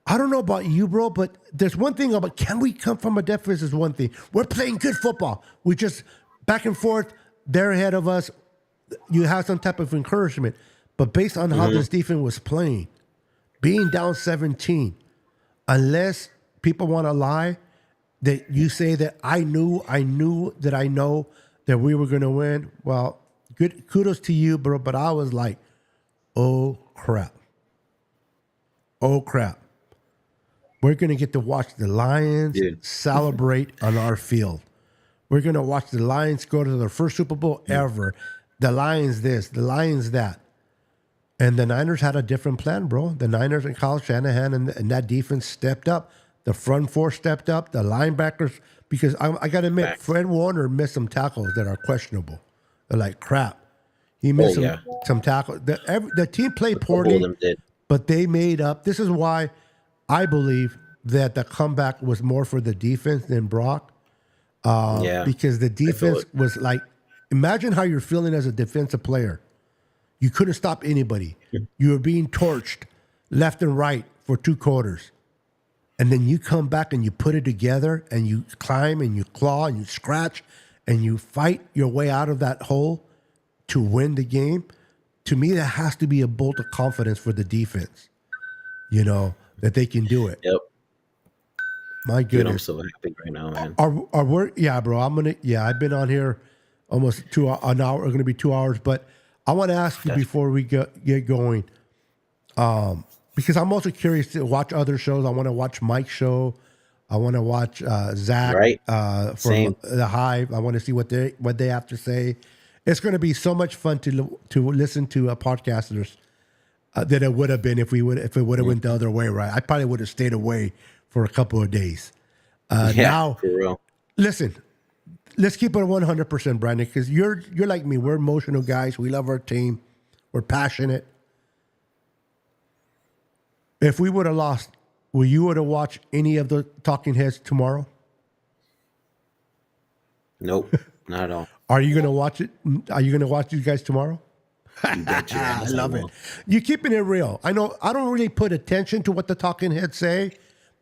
I don't know about you, bro, but there's one thing about can we come from a deficit is one thing. We're playing good football. We just back and forth. They're ahead of us. You have some type of encouragement. But based on how this defense was playing, being down 17, unless people want to lie, that you say that I knew that I know that we were going to win. Well, good kudos to you, bro. But I was like, oh crap. We're going to get to watch the Lions celebrate on our field. We're going to watch the Lions go to their first Super Bowl ever. The Lions this, the Lions that. And the Niners had a different plan, bro. The Niners and Kyle Shanahan and that defense stepped up. The front four stepped up. The linebackers, because I got to admit, Fred Warner missed some tackles that are questionable. They're like crap. He missed some tackles. The team played poorly, but they made up. This is why I believe that the comeback was more for the defense than Brock. Because the defense was like, imagine how you're feeling as a defensive player. You couldn't stop anybody. You were being torched left and right for 2 quarters. And then you come back and you put it together and you climb and you claw and you scratch and you fight your way out of that hole to win the game. To me, that has to be a bolt of confidence for the defense, that they can do it. Yep. My goodness. Dude, I'm so happy right now, man. Are we? Yeah, bro. I've been on here almost an hour. Going to be 2 hours, but I want to ask you before we get going, because I'm also curious to watch other shows. I want to watch Mike's show. I want to watch Zach from The Hive. I want to see what they have to say. It's going to be so much fun to listen to podcasters than it would have been if it would have went the other way. Right? I probably would have stayed away for a couple of days. Now, for real. Listen. Let's keep it 100%, Brandon, because you're like me. We're emotional guys. We love our team. We're passionate. If we would have lost, will you would have watched any of the Talking Heads tomorrow? Nope, not at all. Are you going to watch it? Are you going to watch these guys tomorrow? I love it. You're keeping it real. I know I don't really put attention to what the Talking Heads say,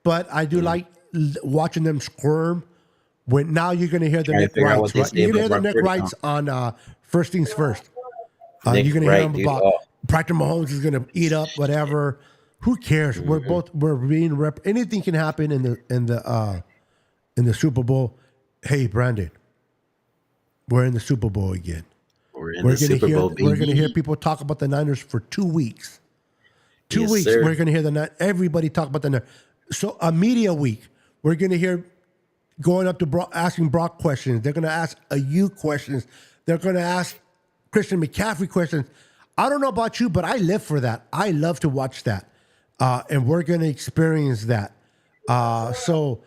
but I do like watching them squirm. When now you're going to hear the Nick Wrights, right? You're going to hear the Nick Wrights on First Things First. You're going to hear them about Patrick Mahomes is going to eat up whatever. Who cares? We're being anything can happen in the Super Bowl. Hey, Brandon, we're in the Super Bowl again. We're going to hear people talk about the Niners for 2 weeks. 2 weeks. Sir. We're going to hear everybody talk about the Niners. So a media week, we're going to hear. Going up to Brock, asking Brock questions. They're going to ask you questions. They're going to ask Christian McCaffrey questions. I don't know about you, but I live for that. I love to watch that. And we're going to experience that. So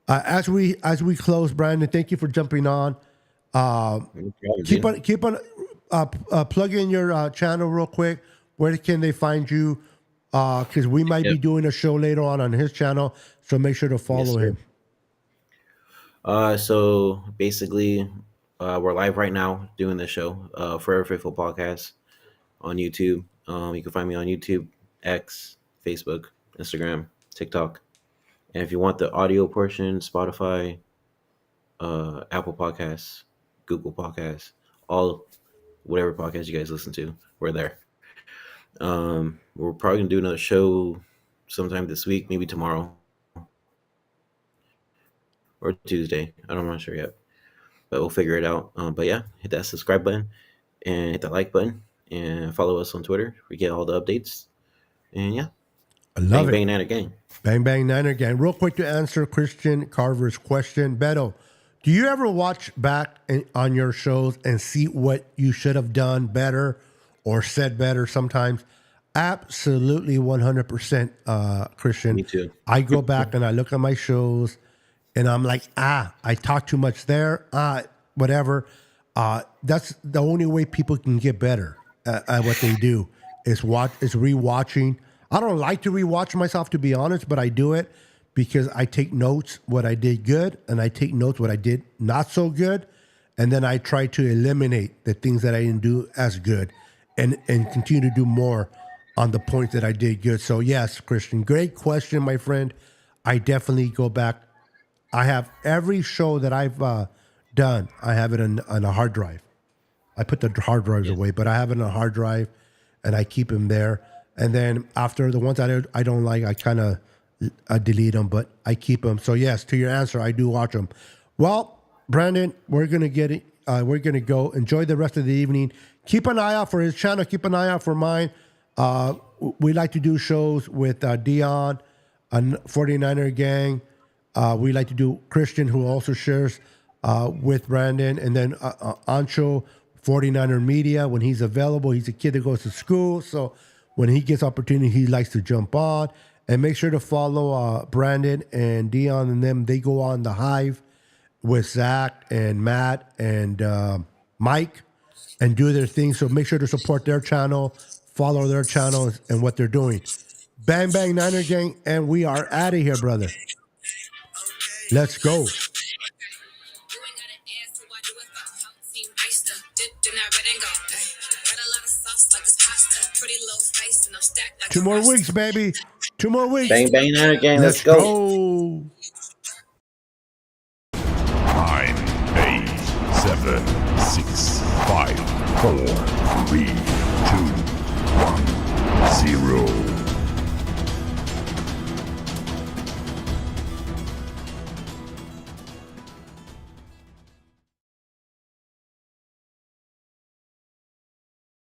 as we close, Brandon, thank you for jumping on. Keep on plug in your channel real quick. Where can they find you? Because we might be doing a show later on his channel. So make sure to follow him. So basically, we're live right now doing the show, Forever Faithful Podcast on YouTube. You can find me on YouTube, X, Facebook, Instagram, TikTok. And if you want the audio portion, Spotify, Apple Podcasts, Google Podcasts, whatever podcast you guys listen to, we're there. We're probably gonna do another show sometime this week, maybe tomorrow. Or Tuesday. I'm not sure yet. But we'll figure it out. But yeah, hit that subscribe button and hit that like button and follow us on Twitter. We get all the updates. And yeah. I love Bang Niner Gang. Bang Bang Niner Gang. Real quick to answer Christian Carver's question. Beto, do you ever watch back on your shows and see what you should have done better or said better sometimes? Absolutely 100%, Christian. Me too. I go back and I look at my shows. And I'm like, I talk too much there, whatever. That's the only way people can get better at what they do is rewatching. I don't like to rewatch myself, to be honest, but I do it because I take notes what I did good and I take notes what I did not so good. And then I try to eliminate the things that I didn't do as good and continue to do more on the points that I did good. So yes, Christian, great question, my friend. I definitely go back. I have every show that I've done. I have it on a hard drive. I put the hard drives away, but I have it on a hard drive, and I keep them there. And then after the ones that I don't like, I kind of delete them, but I keep them. So yes, to your answer, I do watch them. Well, Brandon, we're gonna get it. We're gonna go enjoy the rest of the evening. Keep an eye out for his channel. Keep an eye out for mine. We like to do shows with Dion. a 49er gang. We like to do Christian, who also shares with Brandon, and then Ancho 49er Media when he's available. He's a kid that goes to school, so when he gets opportunity, he likes to jump on. And make sure to follow Brandon and Dion and them. They go on the Hive with Zach and Matt and Mike and do their thing. So make sure to support their channel, follow their channels and what they're doing. Bang Bang Niner Gang, and we are out of here, brother. Let's go. Two more weeks, baby. 2 more weeks. Bang bang Niner Gang. Let's go. 9, 8, 7, 6, 5, 4, 3,